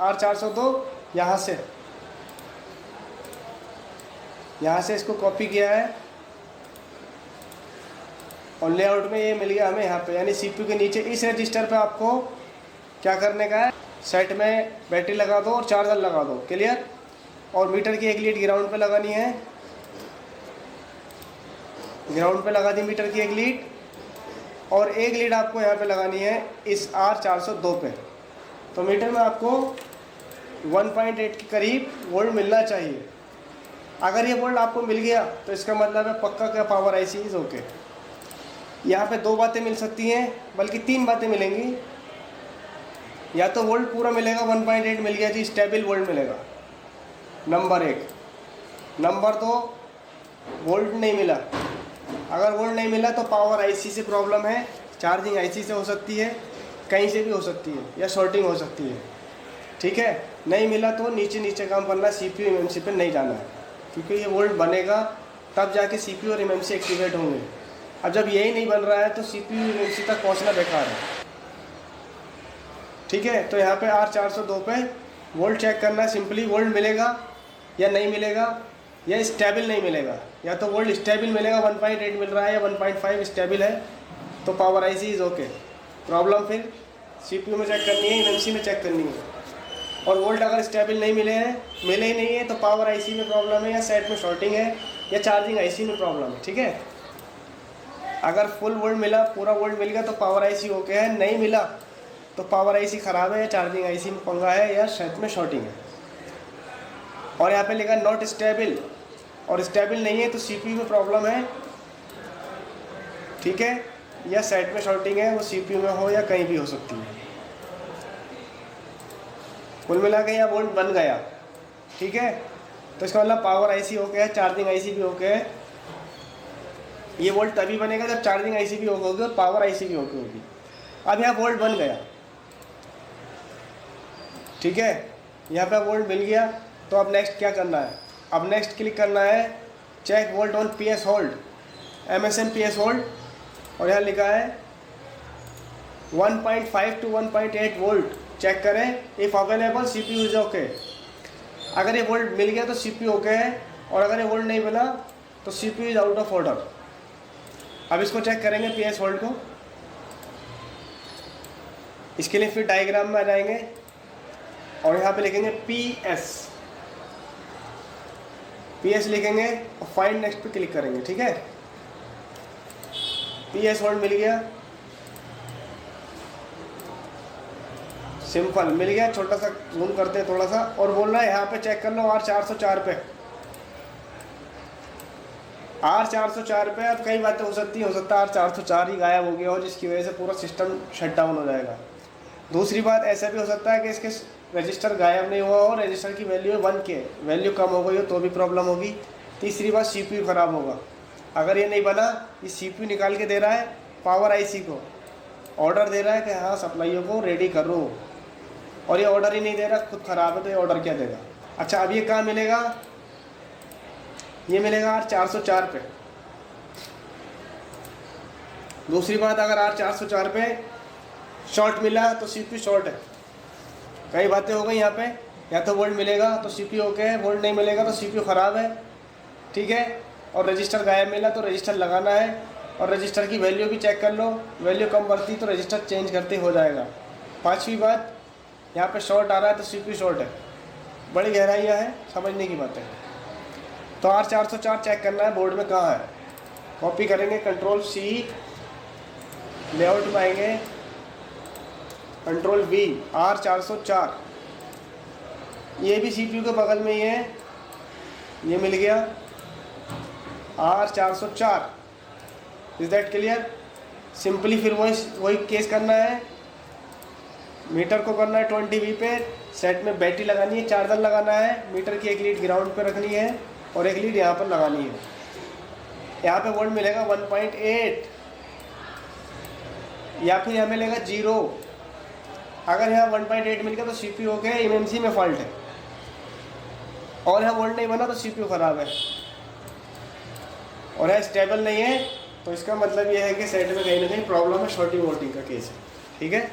A: R402, यहाँ से इसको कॉपी किया है और लेआउट में ये मिल गया हमें यहाँ पे, यानी CPU के नीचे इस रजिस्टर पे आपको क्या करने का है, सेट में बैटरी लगा दो और चार्जर लगा दो, क्लियर। और मीटर की एक लीड ग्राउंड पे लगानी है, ग्राउंड पे लगा दी मीटर की एक लीड, और एक लीड आपको यहाँ पे लगानी है इस R402 पे। तो मीटर में आपको 1.8 के करीब वोल्ट मिलना चाहिए, अगर ये वोल्ट आपको मिल गया तो इसका मतलब है पक्का क्या पावर आईसी इज ओके। यहाँ पे दो बातें मिल सकती हैं, बल्कि तीन बातें मिलेंगी। या तो वोल्ट पूरा मिलेगा 1.8 मिल गया जी, स्टेबल वोल्ट मिलेगा, नंबर एक। नंबर दो, वोल्ट नहीं मिला। अगर वोल्ट नहीं मिला तो पावर आईसी से प्रॉब्लम है, चार्जिंग आईसी से हो सकती है, कहीं से भी हो सकती है, या शॉर्टिंग हो सकती है। ठीक है, नहीं मिला तो नीचे नीचे काम करना है, सीपीयू एमएमसी पे नहीं जाना है, क्योंकि ये वोल्ट बनेगा तब जाके सीपीयू और एमएमसी एक्टिवेट होंगे। अब जब यही नहीं बन रहा है तो सीपीयू एमएमसी तक पहुंचना बेकार है। ठीक है, तो यहाँ पे R402 पे वोल्ट चेक करना है, सिंपली वोल्ट मिलेगा या नहीं मिलेगा, या स्टेबल नहीं मिलेगा। या तो वोल्ट स्टेबल मिलेगा, 1.8 मिल रहा है, या 1.5 स्टेबल है, तो power IC is okay. Problem फिर सीपीयू में चेक करनी है, एमएमसी में चेक करनी है। और वोल्ट अगर स्टेबल नहीं मिले ही नहीं है, तो पावर आईसी में प्रॉब्लम है, या सेट में शॉर्टिंग है, या चार्जिंग आईसी में प्रॉब्लम है। ठीक है, अगर फुल वोल्ट मिला, पूरा वोल्ट मिल गया तो पावर आईसी ओके है, नहीं मिला तो पावर आईसी ख़राब है, या चार्जिंग आईसी में पंगा है, या सेट में शॉर्टिंग है। और यहाँ पे लिखा नॉट स्टेबल, और स्टेबल नहीं है तो सीपीयू में प्रॉब्लम है। ठीक है, या सेट में शॉर्टिंग है, वो सीपीयू में हो या कहीं भी हो सकती है। कुल मिला के यहाँ वोल्ट बन गया। ठीक है, तो इसका मतलब पावर आईसी ओके है, चार्जिंग आईसी भी ओके है। ये वोल्ट तभी बनेगा जब चार्जिंग आईसी भी ओके होगी और पावर आईसी भी ओके होगी। अब यहाँ वोल्ट बन गया। ठीक है, यहाँ पे वोल्ट मिल गया, तो अब नेक्स्ट क्या करना है? अब नेक्स्ट क्लिक करना है check volt on PS hold, MSM PS hold, और यहाँ लिखा है 1.5 to 1.8 वोल्ट चेक करें। If available CPU is okay. अगर ये वोल्ट मिल गया तो CPU ओके है, और अगर ये वोल्ट नहीं मिला तो CPU is out of order. अब इसको चेक करेंगे PS होल्ड को। इसके लिए फिर डायग्राम में आ जाएंगे और यहाँ पे लिखेंगे PS लिखेंगे और फाइंड नेक्स्ट पे क्लिक करेंगे। ठीक है, PS होल्ड मिल गया, सिंपल मिल गया। छोटा सा जूम करते हैं थोड़ा सा, और बोल रहा है यहाँ पे चेक कर लो R404 पे। R404 पे अब कई बातें हो सकती है, हो सकता है R404 ही गायब हो गया हो, जिसकी वजह से पूरा सिस्टम शट डाउन हो जाएगा। दूसरी बात, ऐसा भी हो सकता है कि इसके रजिस्टर गायब नहीं हुआ हो, रजिस्टर की वैल्यू 1 के वैल्यू कम हो गई हो तो भी प्रॉब्लम होगी। तीसरी बात, CPU ख़राब होगा। अगर ये नहीं बना, ये CPU निकाल के दे रहा है पावर आईसी को, ऑर्डर दे रहा है कि हाँ सप्लाइयों को रेडी करो, और ये ऑर्डर ही नहीं दे रहा, खुद ख़राब है, तो ये ऑर्डर क्या देगा? अच्छा, अब ये कहाँ मिलेगा? ये मिलेगा R404 पे। दूसरी बात, अगर R404 पे शॉर्ट मिला तो CPU शॉर्ट है। कई बातें हो गई यहाँ पे, या तो वोल्ट मिलेगा तो CPU ओके है, वोल्ट नहीं मिलेगा तो CPU ख़राब है। ठीक है, और रजिस्टर गायब मिला तो रजिस्टर लगाना है, और रजिस्टर की वैल्यू भी चेक कर लो, वैल्यू कम बढ़ती तो रजिस्टर चेंज करते हो जाएगा। पांचवी बात, यहाँ पे शॉर्ट आ रहा है तो CPU शॉर्ट है। बड़ी गहराइयाँ हैं, समझने की बातें। तो R404 चेक करना है बोर्ड में कहाँ है। कॉपी करेंगे, Ctrl+C, लेआउट में आएंगे, Ctrl+V, R404। ये भी CPU के बगल में ही है, ये मिल गया R404। Is that clear? Simply फिर वही केस करना है, मीटर को करना है 20V पे, सेट में बैटरी लगानी है, चार्जर लगाना है, मीटर की एक लीड ग्राउंड पे रखनी है और एक लीड यहाँ पर लगानी है। यहाँ पे वोल्ट मिलेगा 1.8, या फिर यहाँ मिलेगा 0। अगर यहाँ 1.8 मिल गया तो CPU ओके है, MMC में फॉल्ट है, और यहाँ वोल्ट नहीं बना तो CPU ख़राब है, और यहाँ स्टेबल नहीं है, तो इसका मतलब ये है कि सेट में कहीं ना कहीं प्रॉब्लम है, शॉर्टिंग वोल्टिंग का केस है। ठीक है,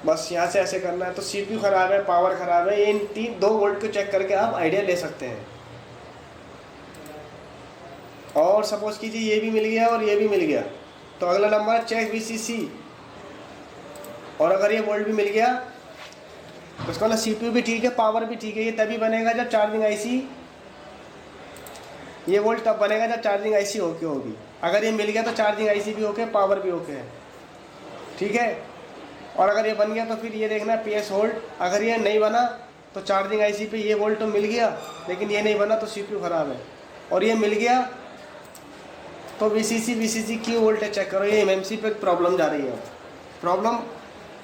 A: बस यहाँ से ऐसे करना है। तो CPU ख़राब है, पावर ख़राब है, ये इन 2 वोल्ट को चेक करके आप आइडिया ले सकते हैं। और सपोज कीजिए ये भी मिल गया और ये भी मिल गया, तो अगला नंबर चेक VCC, और अगर ये वोल्ट भी मिल गया तो उसका मतलब CPU भी ठीक है, पावर भी ठीक है। ये तभी बनेगा जब चार्जिंग आईसी, ये वोल्ट तब बनेगा जब चार्जिंग आईसी ओके होगी। अगर ये मिल गया तो चार्जिंग आईसी भी ओके, पावर भी ओके है। ठीक है, और अगर ये बन गया तो फिर ये देखना PS होल्ड। अगर ये नहीं बना तो चार्जिंग आईसी पे ये वोल्ट तो मिल गया, लेकिन ये नहीं बना तो सीपीयू ख़राब है। और ये मिल गया तो वीसीसी क्यू वोल्टेज चेक करो, ये एमएमसी पे प्रॉब्लम जा रही है। प्रॉब्लम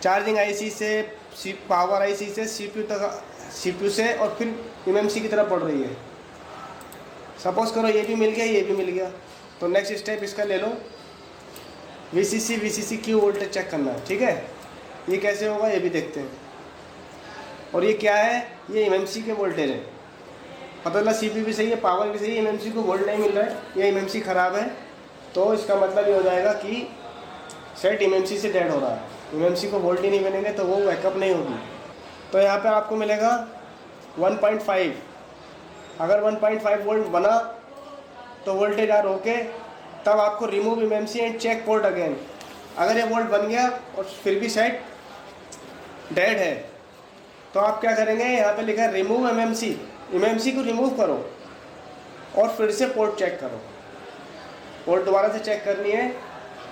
A: चार्जिंग आईसी से पावर आईसी से सीपीयू तक, सीपीयू से और फिर एमएमसी की तरफ बढ़ रही है। सपोज करो ये भी मिल गया, ये भी मिल गया, तो नेक्स्ट स्टेप इसका ले लो, वीसीसी क्यू वोल्टेज चेक करना है। ठीक है, ये कैसे होगा ये भी देखते हैं। और ये क्या है, ये एमएमसी के वोल्टेज है। पता चला सीपीयू भी सही है, पावर भी सही है, एमएमसी को वोल्ट नहीं मिल रहा है, ये एमएमसी ख़राब है। तो इसका मतलब ये हो जाएगा कि सेट एमएमसी से डेड हो रहा है, एमएमसी को वोल्ट ही नहीं बनेंगे तो वो बैकअप नहीं होगी। तो यहाँ पे आपको मिलेगा 1.5। अगर 1.5 वोल्ट बना तो वोल्टेज आर ओके, तब आपको remove MMC and check port again. अगर ये वोल्ट बन गया और फिर भी सेट डेड है तो आप क्या करेंगे, यहाँ पे लिखा है रिमूव एमएमसी, एमएमसी को रिमूव करो और फिर से पोर्ट चेक करो। पोर्ट दोबारा से चेक करनी है,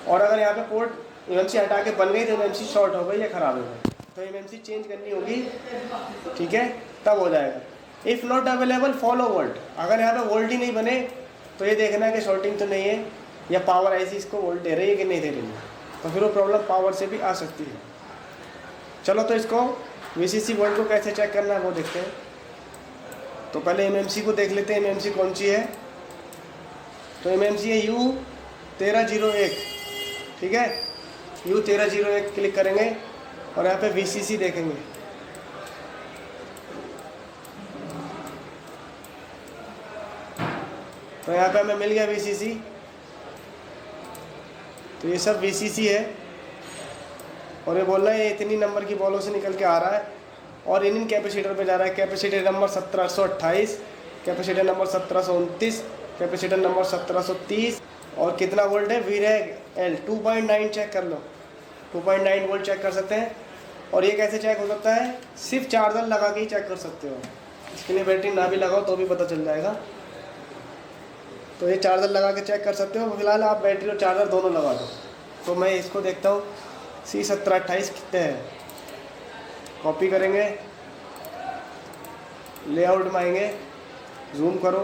A: और अगर यहाँ पे पोर्ट एमएमसी हटा के बन गई तो एमएमसी शॉर्ट हो गई या ख़राब हो गई, तो एमएमसी चेंज करनी होगी। ठीक है, तब हो जाएगा। If not available follow volt, अगर यहाँ पे वोल्ट ही नहीं बने तो ये देखना है कि शॉर्टिंग तो नहीं है या पावर आईसी इसको वोल्ट दे रही है कि नहीं दे रही है, तो फिर वो प्रॉब्लम पावर से भी आ सकती है। चलो तो इसको वीसीसी वोल्ट को कैसे चेक करना है वो देखते हैं। तो पहले एमएमसी को देख लेते हैं, एमएमसी कौन सी है। तो एमएमसी है U1301। ठीक है, U1301 क्लिक करेंगे और यहाँ पे वीसीसी देखेंगे। तो यहाँ पे हमें मिल गया वीसीसी। तो ये सब वीसीसी है और ये बोल रहा है ये इतनी नंबर की बॉलों से निकल के आ रहा है और इन कैपेसिटर पे जा रहा है। Capacitor number 1728, capacitor number 1729, capacitor number 1730 और कितना वोल्ट है, वीरेग एल 2.9 चेक कर लो, 2.9 वोल्ट चेक कर सकते हैं। और ये कैसे चेक हो सकता है, सिर्फ चार्जर लगा के ही चेक कर सकते हो, इसके लिए बैटरी ना भी लगाओ तो भी पता चल जाएगा। तो ये चार्जर लगा के चेक कर सकते हो। फिलहाल आप बैटरी और चार्जर दोनों लगा दो। तो मैं इसको देखता हूँ C1728 कितने हैं, कॉपी करेंगे, लेआउट में आएंगे, जूम करो,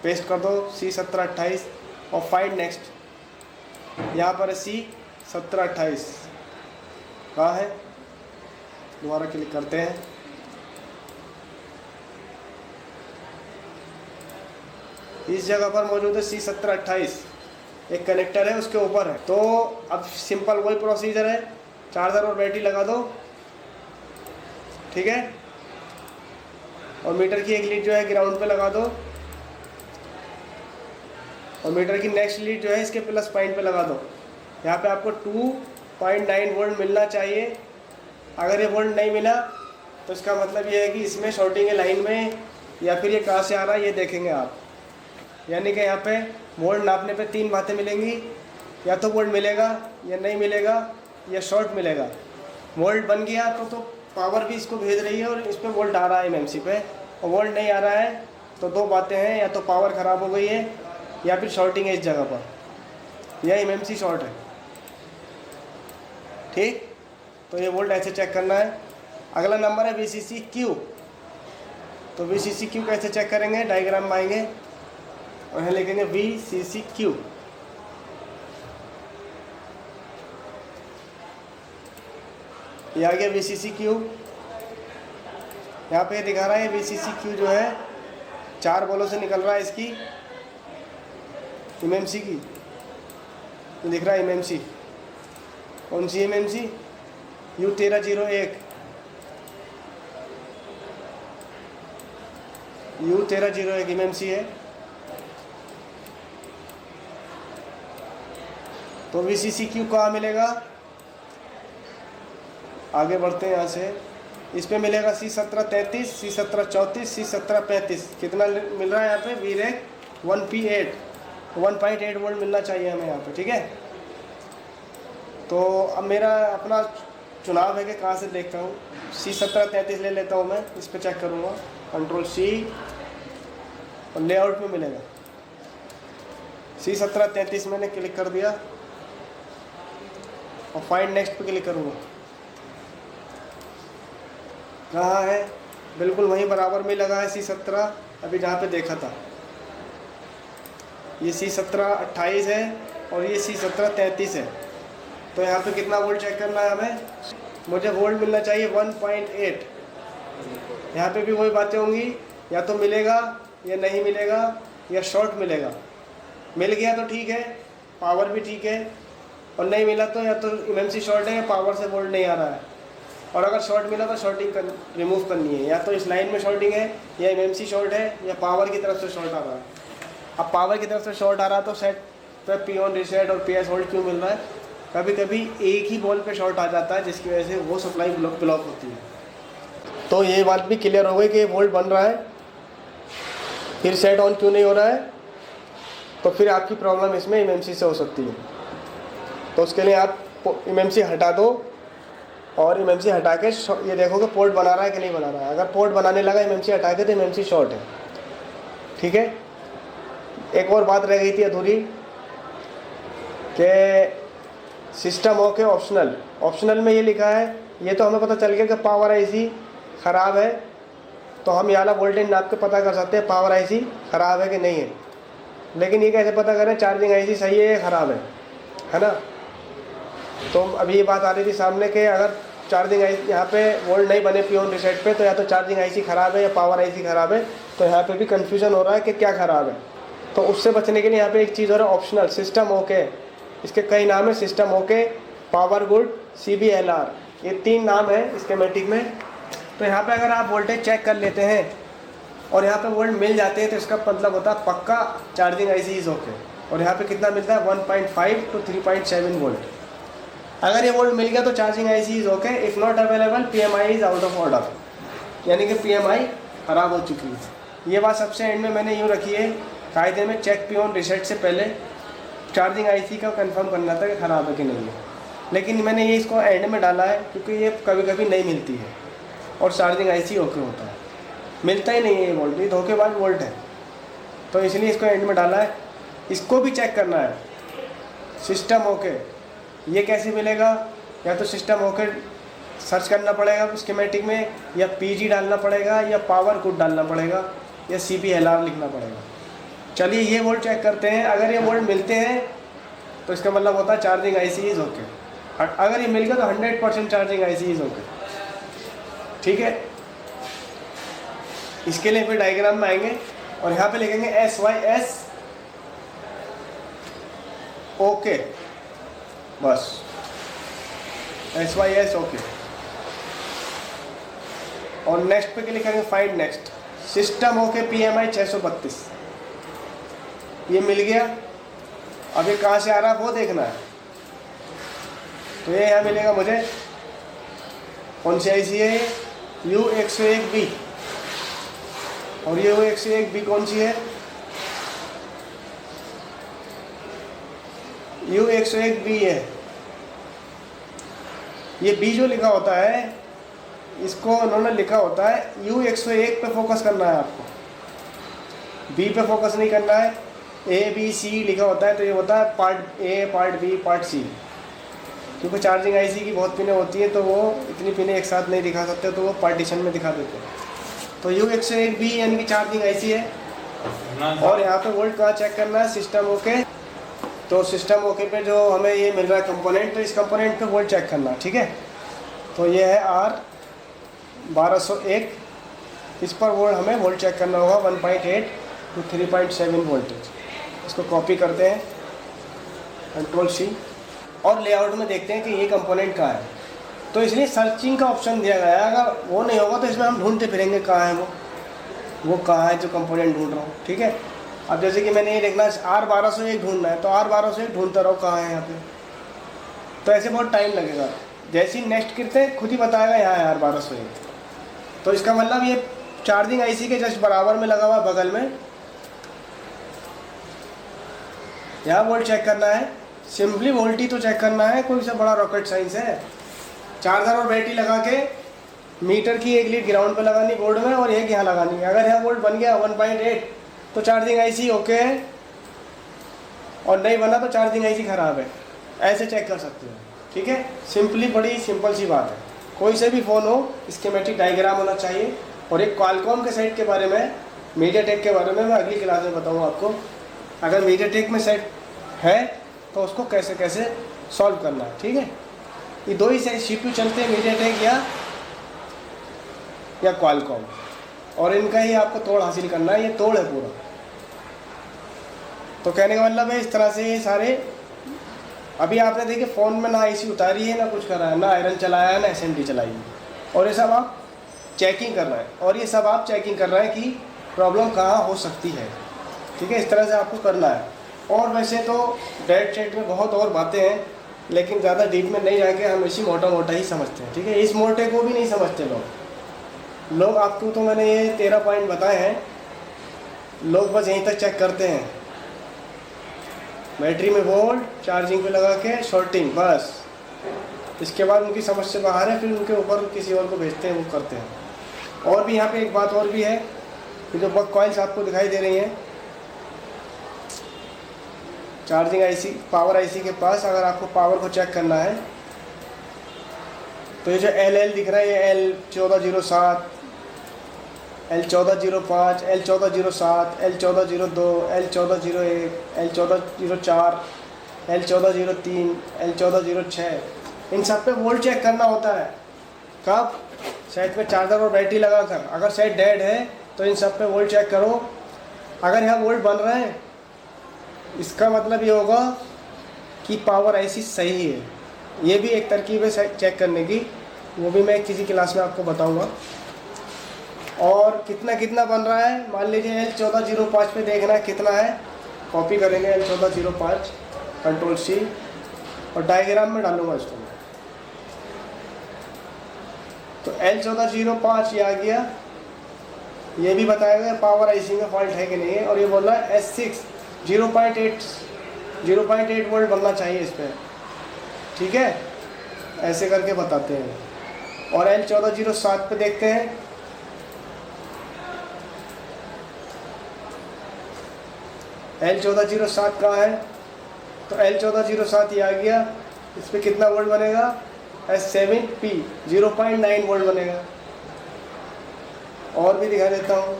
A: पेस्ट कर दो C1728 और फाइंड नेक्स्ट। यहाँ पर है C1728 कहाँ है, दोबारा क्लिक करते हैं। इस जगह पर मौजूद है C1728, एक कनेक्टर है उसके ऊपर है। तो अब सिंपल वही प्रोसीजर है, चार्जर और बैटरी लगा दो। ठीक है, और मीटर की एक लीड जो है ग्राउंड पे लगा दो और मीटर की नेक्स्ट लीड जो है इसके प्लस पॉइंट पे लगा दो। यहाँ पे आपको 2.9 वोल्ट मिलना चाहिए। अगर ये वोल्ट नहीं मिला तो इसका मतलब ये है कि इसमें शॉर्टिंग है लाइन में, या फिर ये कहाँ से आ रहा है ये देखेंगे आप। यानी कि यहाँ पे वोल्ट नापने पे 3 बातें मिलेंगी, या तो वोल्ट मिलेगा या नहीं मिलेगा या शॉर्ट मिलेगा। वोल्ट बन गया तो पावर भी इसको भेज रही है और इस पर वोल्ट आ रहा है एमएमसी पे, और वोल्ट नहीं आ रहा है तो 2 बातें हैं, या तो पावर ख़राब हो गई है या फिर शॉर्टिंग है इस जगह पर, या एमएमसी शॉर्ट है। ठीक, तो ये वोल्ट ऐसे चेक करना है। अगला नंबर है वीसीसी क्यू। तो वीसीसी क्यू कैसे चेक करेंगे, डायग्राम में आएंगे और यहाँ लिखेंगे वीसीसी क्यू। ये आ गया वीसीसी क्यू। यहाँ पे दिखा रहा है वीसीसी क्यू जो है 4 बॉलों से निकल रहा है इसकी एमएमसी की। ये दिख रहा है एमएमसी, कौन सी एमएमसी, U1301, U1301 एमएमसी है। तो वीसीसी क्यू कहाँ मिलेगा, आगे बढ़ते हैं यहाँ से। इस पे मिलेगा C1733, C1734, C1735। कितना मिल रहा है यहाँ पे, वीरेक 1.8 वोल्ट मिलना चाहिए हमें यहाँ पे। ठीक है, तो अब मेरा अपना चुनाव है कि कहाँ से देखता हूँ। C1733 ले लेता हूँ मैं, इस पर चेक करूँगा, कंट्रोल C और लेआउट में मिलेगा। C1733 मैंने क्लिक कर दिया और फाइंड नेक्स्ट पे क्लिक करूँगा। कहाँ है, बिल्कुल वहीं बराबर में लगा है C17, अभी जहाँ पे देखा था। ये C17 28 है और ये C17 33 है। तो यहाँ पे कितना वोल्ट चेक करना है हमें, मुझे वोल्ट मिलना चाहिए 1.8। यहाँ पे भी वही बातें होंगी, या तो मिलेगा या नहीं मिलेगा या शॉर्ट मिलेगा। मिल गया तो ठीक है, पावर भी ठीक है, और नहीं मिला तो या तो एमएमसी शॉर्ट है या पावर से वोल्ट नहीं आ रहा है। और अगर शॉर्ट मिला तो शॉर्टिंग रिमूव करनी है, या तो इस लाइन में शॉर्टिंग है या एमएमसी शॉर्ट है या पावर की तरफ से शॉर्ट आ रहा है। अब पावर की तरफ से शॉर्ट आ रहा है तो सेट पे पी ऑन रीसेट और पी एस होल्ड क्यों मिल रहा है, कभी कभी एक ही बॉल पे शॉर्ट आ जाता है जिसकी वजह से वो सप्लाई ब्लॉक होती है। तो ये बात भी क्लियर हो गई कि वोल्ट बन रहा है, फिर सेट ऑन क्यों नहीं हो रहा है, तो फिर आपकी प्रॉब्लम इसमें एमएमसी से हो सकती है। तो उसके लिए आप एमएमसी हटा दो और एमएमसी हटा के ये देखो कि पोर्ट बना रहा है कि नहीं बना रहा है। अगर पोर्ट बनाने लगा एमएमसी हटा के तो एमएमसी शॉर्ट है, ठीक है। एक और बात रह गई थी अधूरी कि सिस्टम ओके ऑप्शनल में ये लिखा है, ये तो हमें पता चल गया कि पावर आईसी ख़राब है, तो हम यहाँ वोल्टेज नाप के पता कर सकते हैं पावर आईसी ख़राब है कि नहीं है। लेकिन ये कैसे पता करें चार्जिंग आईसी सही है या ख़राब है ना। तो अभी ये बात आ रही थी सामने के अगर चार्जिंग आईसी यहाँ पे वोल्ट नहीं बने पी ऑन रीसेट पे, तो या तो चार्जिंग आईसी ख़राब है या पावर आईसी ख़राब है। तो यहाँ पे भी कन्फ्यूजन हो रहा है कि क्या ख़राब है। तो उससे बचने के लिए यहाँ पे एक चीज़ हो रहा है ऑप्शनल, सिस्टम ओके। इसके कई नाम है, system okay, power good, CBLR, ये 3 नाम है स्कीमेटिक में। तो यहाँ पे अगर आप वोल्टेज चेक कर लेते हैं और यहाँ पे वोल्ट मिल जाते हैं तो इसका मतलब होता है पक्का चार्जिंग आईसी इज़ ओके। और यहाँ पे कितना मिलता है 1.5 to 3.7 वोल्ट। अगर ये वोल्ट मिल गया तो charging IC is okay, if not available PMI is out of order, यानी कि PMI ख़राब हो चुकी है। ये बात सबसे एंड में मैंने यूँ रखी है, कायदे में चेक पी ऑन रीसेट से पहले चार्जिंग आईसी का कंफर्म करना था कि ख़राब है कि नहीं है। लेकिन मैंने ये इसको एंड में डाला है क्योंकि ये कभी कभी नहीं मिलती है और चार्जिंग आईसी ओके होता है, मिलता ही नहीं है ये वोल्ट, ये धोखेबाज वोल्ट है। तो इसलिए इसको एंड में डाला है। इसको भी चेक करना है सिस्टम ओके। ये कैसे मिलेगा, या तो सिस्टम ओके सर्च करना पड़ेगा स्कीमेटिक में, या PG डालना पड़ेगा, या पावर गुड डालना पड़ेगा, या CBLR लिखना पड़ेगा। चलिए ये वोल्ट चेक करते हैं। अगर ये वोल्ट मिलते हैं तो इसका मतलब होता है चार्जिंग आईसी इज़ ओके। अगर ये मिल गया तो 100% चार्जिंग आईसी इज़ ओके, ठीक है। इसके लिए फिर डायग्राम में आएंगे और यहाँ पे लिखेंगे SYS ओके, बस SYS ओके। और नेक्स्ट पे क्या लिखेंगे, find next, system okay PMI 632, ये मिल गया। अब ये कहाँ से आ रहा है वो देखना है। तो ये यहाँ मिलेगा मुझे, कौन सी आईसी है, U101B। और ये U101B कौन सी है, U101B है। ये B जो लिखा होता है इसको उन्होंने लिखा होता है U101 पे फोकस करना है आपको, B पे फोकस नहीं करना है। ABC लिखा होता है तो ये होता है part A, part B, part C। क्योंकि चार्जिंग आईसी की बहुत पिनें होती हैं तो वो इतनी पिनें एक साथ नहीं दिखा सकते, तो वो पार्टीशन में दिखा देते हैं। तो U101B यानी कि चार्जिंग आईसी है। और यहाँ पे वोल्ट कहाँ चेक करना है, सिस्टम ओके। तो सिस्टम ओके पे जो हमें ये मिल रहा है कंपोनेंट, तो इस कंपोनेंट पे वोल्ट चेक करना, ठीक है। तो ये है R1201, इस पर वोल्ट हमें वोल्ट चेक करना होगा 1.8 to 3.7 वोल्टेज। इसको कॉपी करते हैं, Ctrl+C, और लेआउट में देखते हैं कि ये कंपोनेंट कहाँ है। तो इसलिए सर्चिंग का ऑप्शन दिया गया है, अगर वो नहीं होगा तो इसमें हम ढूंढते फिरेंगे कहाँ है वो कहाँ है जो कंपोनेंट ढूंढ रहा हूँ, ठीक है। अब जैसे कि मैंने ये देखना R1201 ढूंढना है, तो R1201 ढूंढता रहो कहाँ है यहाँ पे, तो ऐसे बहुत टाइम लगेगा। जैसे ही नेक्स्ट करते हैं खुद ही बताएगा यहाँ है R1201। तो इसका मतलब ये चार्जिंग आईसी के जस्ट बराबर में लगा हुआ बगल में, यहाँ वोल्ट चेक करना है। सिंपली वोल्ट ही तो चेक करना है, कोई सा बड़ा रॉकेट साइंस है। चार्जर और बैटरी लगा के मीटर की एक लीड ग्राउंड पे लगानी बोर्ड में और एक यहाँ लगानी है। अगर यहाँ वोल्ट बन गया 1.8 तो चार्जिंग आईसी ओके है, और नहीं बना तो चार्जिंग आईसी ख़राब है। ऐसे चेक कर सकते हो, ठीक है। सिंपली बड़ी सिंपल सी बात है, कोई से भी फ़ोन हो स्कीमेटिक डायग्राम होना चाहिए। और एक क्वालकॉम के सेट के बारे में, मीडियाटेक के बारे में मैं अगली क्लास में बताऊँगा आपको। अगर मीडियाटेक में सेट है तो उसको कैसे कैसे सॉल्व करना है, ठीक है। ये दो ही CPU चलते हैं, मीडियाटेक या क्वालकॉम, और इनका ही आपको तोड़ हासिल करना है। ये तोड़ है पूरा। तो कहने का मतलब है इस तरह से ये सारे, अभी आपने देखिए फ़ोन में ना AC उतारी है, ना कुछ करा है, ना आयरन चलाया है, ना SMD चलाई है, और ये सब आप चेकिंग कर रहे हैं। और ये सब आप चेकिंग कर रहे हैं कि प्रॉब्लम कहाँ हो सकती है, ठीक है। इस तरह से आपको करना है। और वैसे तो डेड सेट में बहुत और बातें हैं, लेकिन ज़्यादा डीप में नहीं जाके हम इसी मोटा मोटा ही समझते हैं, ठीक है। इस मोटे को भी नहीं समझते लोग आपको तो मैंने ये 13 पॉइंट बताए हैं, लोग बस यहीं तक चेक करते हैं। बैटरी में वोल्ट, चार्जिंग पे लगा के शॉर्टिंग, बस। इसके बाद उनकी समझ से बाहर है, फिर उनके ऊपर किसी और को भेजते हैं, वो करते हैं। और भी यहाँ पे एक बात और भी है कि जो बक कॉइल्स आपको दिखाई दे रही हैं चार्जिंग IC, पावर IC के पास, अगर आपको पावर को चेक करना है तो ये जो LL दिख रहा है, ये L1407, L1405, L1407, L1402, L1401, L1404, L1403, L1406, इन सब पे वोल्ट चेक करना होता है। कब? सेट में चार्जर और बैटरी लगा कर। अगर सेट डेड है तो इन सब पे वोल्ट चेक करो। अगर यहाँ वोल्ट बन रहे हैं, इसका मतलब ये होगा कि पावर IC सही है। ये भी एक तरकीब है चेक करने की, वो भी मैं किसी क्लास में आपको बताऊंगा। और कितना कितना बन रहा है, मान लीजिए L1405 पे देखना है कितना है, कॉपी करेंगे L1405, Ctrl+C, और डायग्राम में डालूंगा इसको। तो L1405 ये आ गया। ये भी बताएगा पावर IC में फॉल्ट है कि नहीं है। और ये बोल रहा है S6 0.8 वोल्ट बनना चाहिए इस पर, ठीक है। ऐसे करके बताते हैं। और L1407 पे देखते हैं, L1407 कहाँ है, तो L1407 ये आ गया। इस पर कितना वोल्ट बनेगा, S7P 0.9 वोल्ट बनेगा। और भी दिखा देता हूँ,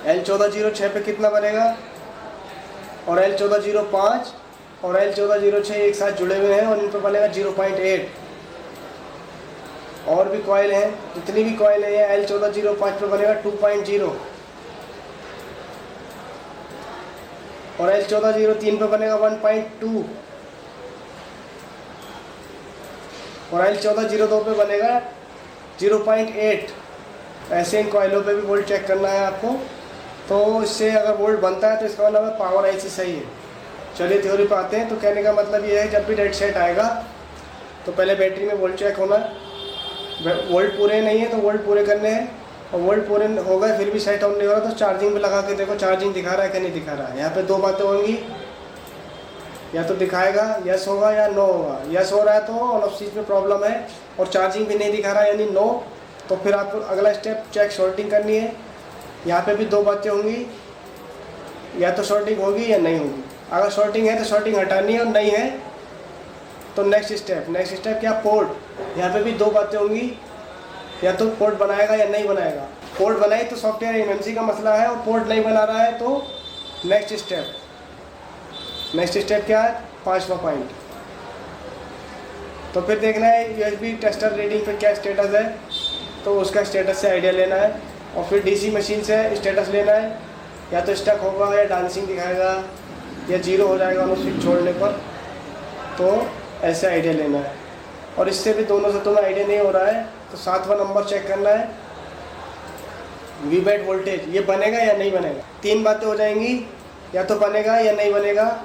A: L1406 पे कितना बनेगा, और L1405 और L1406 एक साथ जुड़े हुए हैं और इन पर बनेगा 0.8। और भी कॉइल हैं, जितनी भी कॉइल है L1405 पे बनेगा 2.0, और L1403 पे बनेगा 1.2, और L1402 पे बनेगा 0.8। ऐसे इन कॉइलों पे भी वोल्ट चेक करना है आपको। तो इससे अगर वोल्ट बनता है तो इसका मतलब है पावर IC सही है। चलिए थ्योरी पे आते हैं। तो कहने का मतलब ये है, जब भी डेड सेट आएगा तो पहले बैटरी में वोल्ट चेक होना है। वोल्ट पूरे नहीं है तो वोल्ट पूरे करने हैं, और वोल्ट पूरे हो गए फिर भी सेट ऑन नहीं हो रहा तो चार्जिंग पे लगा के देखो चार्जिंग दिखा रहा है कि नहीं दिखा रहा है। यहाँ पे दो बातें होंगी, या तो दिखाएगा यस होगा या नो होगा। यस हो रहा है तो ऑन ऑफ स्विच में प्रॉब्लम है, और चार्जिंग भी नहीं दिखा रहा है यानी नो, तो फिर आपको अगला स्टेप चेक शॉर्टिंग करनी है। यहाँ पे भी दो बातें होंगी, या तो शॉर्टिंग होगी या नहीं होगी। अगर शॉर्टिंग है तो शॉर्टिंग हटानी है, और नहीं है तो नेक्स्ट स्टेप क्या, पोर्ट। यहाँ पे भी दो बातें होंगी, या तो पोर्ट बनाएगा या नहीं बनाएगा। पोर्ट बनाई तो सॉफ्टवेयर MMC का मसला है, और पोर्ट नहीं बना रहा है तो नेक्स्ट स्टेप क्या है, 5वां पॉइंट। तो फिर देखना है USB टेस्टर रीडिंग पे क्या स्टेटस है, तो उसका स्टेटस से आइडिया लेना है। और फिर DC मशीन से स्टेटस लेना है, या तो स्टक होगा या डांसिंग दिखाएगा या 0 हो जाएगा उन्हें स्विच छोड़ने पर, तो ऐसे आइडिया लेना है। और इससे भी दोनों से तुम्हें आइडिया नहीं हो रहा है तो 7वां नंबर चेक करना है, VBAT वोल्टेज, ये बनेगा या नहीं बनेगा। 3 बातें हो जाएंगी, या तो बनेगा या नहीं बनेगा,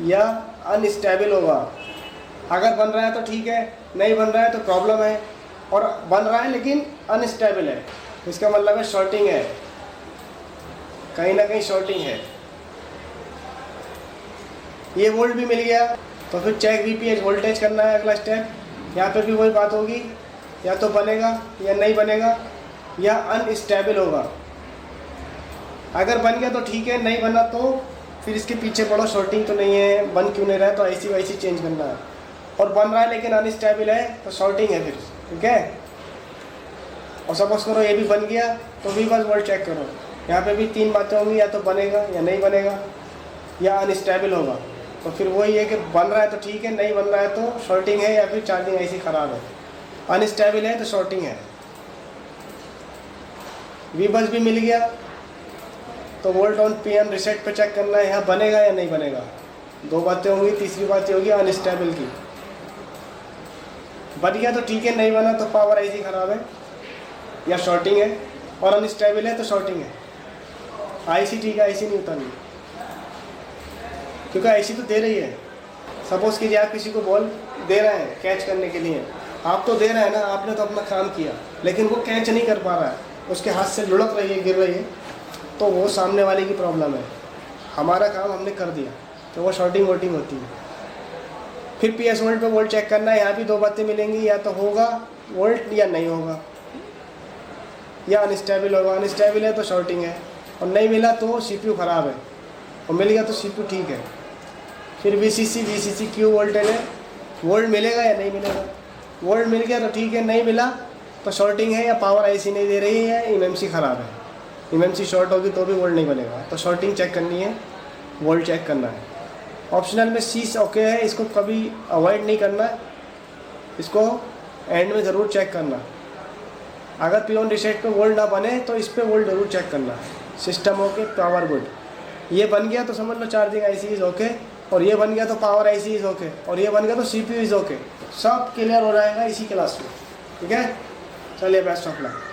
A: या अनस्टेबल होगा। अगर बन रहा है तो ठीक है, नहीं बन रहा है तो प्रॉब्लम है, और बन रहा है लेकिन अनस्टेबल है, इसका मतलब है शॉर्टिंग है, कहीं ना कहीं शॉर्टिंग है। ये वोल्ट भी मिल गया, तो फिर चेक VPH वोल्टेज करना है अगला स्टेप। यहाँ पे भी वही बात होगी, या तो बनेगा या नहीं बनेगा, या अनस्टेबल होगा। अगर बन गया तो ठीक है, नहीं बना तो फिर इसके पीछे पड़ो, शॉर्टिंग तो नहीं है, बन क्यों नहीं रहा है, तो IC वाईसी चेंज करना है। और बन रहा है लेकिन अनस्टेबल है तो शॉर्टिंग है फिर, ठीक है। और सपोज करो ये भी बन गया तो भी बस वोल्ट चेक करो, यहाँ पे भी 3 बातें होंगी, या तो बनेगा या नहीं बनेगा या अनस्टेबल होगा। तो फिर वही है कि बन रहा है तो ठीक है, नहीं बन रहा है तो शॉर्टिंग है या फिर चार्जिंग ऐसी ख़राब है। अनस्टेबल है तो शॉर्टिंग है। वी बस भी मिल गया तो वोल्ट ऑन पीएम रिसेट पे चेक करना है, यहाँ बनेगा या नहीं बनेगा। 2 बातें होंगी, तीसरी बात होगी अनस्टेबल की। बन गया तो ठीक है, नहीं बना तो पावर ऐसी ख़राब है या शॉर्टिंग है, और अनस्टेबल है तो शॉर्टिंग है। आईसी ठीक है, आईसी नहीं उतारनी क्योंकि आईसी तो दे रही है। सपोज कीजिए आप किसी को बॉल दे रहे हैं कैच करने के लिए, आप तो दे रहे हैं ना, आपने तो अपना काम किया, लेकिन वो कैच नहीं कर पा रहा है, उसके हाथ से लुढ़क रही है, गिर रही है, तो वो सामने वाले की प्रॉब्लम है। हमारा काम हमने कर दिया तो वो शॉर्टिंग वोल्टिंग होती है। फिर PS वोल्ट पे वोल्ट चेक करना है, यहाँ भी 2 बातें मिलेंगी, या तो होगा वोल्ट या नहीं होगा, या अनस्टेबल होगा। अनस्टेबल है तो शॉर्टिंग है, और नहीं मिला तो CPU ख़राब है, और मिल गया तो CPU ठीक है। फिर VCC क्यू वोल्टेज है, वोल्ट मिलेगा या नहीं मिलेगा। वोल्ट मिल गया तो ठीक है, नहीं मिला तो शॉर्टिंग है या पावर IC नहीं दे रही है, MMC ख़राब है। MMC शॉर्ट होगी तो भी वोल्ट नहीं बनेगा, तो शॉर्टिंग चेक करनी है, वोल्ट चेक करना है। ऑप्शनल में C ओके है, इसको कभी अवॉइड नहीं करना है, इसको एंड में ज़रूर चेक करना। अगर पी ऑन रिसेट पे वोल्ट ना बने तो इस पर वोल्ट ज़रूर चेक करना। System okay, power good. ये बन गया तो समझ लो चार्जिंग IC इज़ ओके, और ये बन गया तो पावर IC इज़ ओके, और ये बन गया तो CPU इज़ ओके। सब क्लियर हो जाएगा इसी क्लास में, ठीक है। चलिए, बेस्ट ऑफ लक।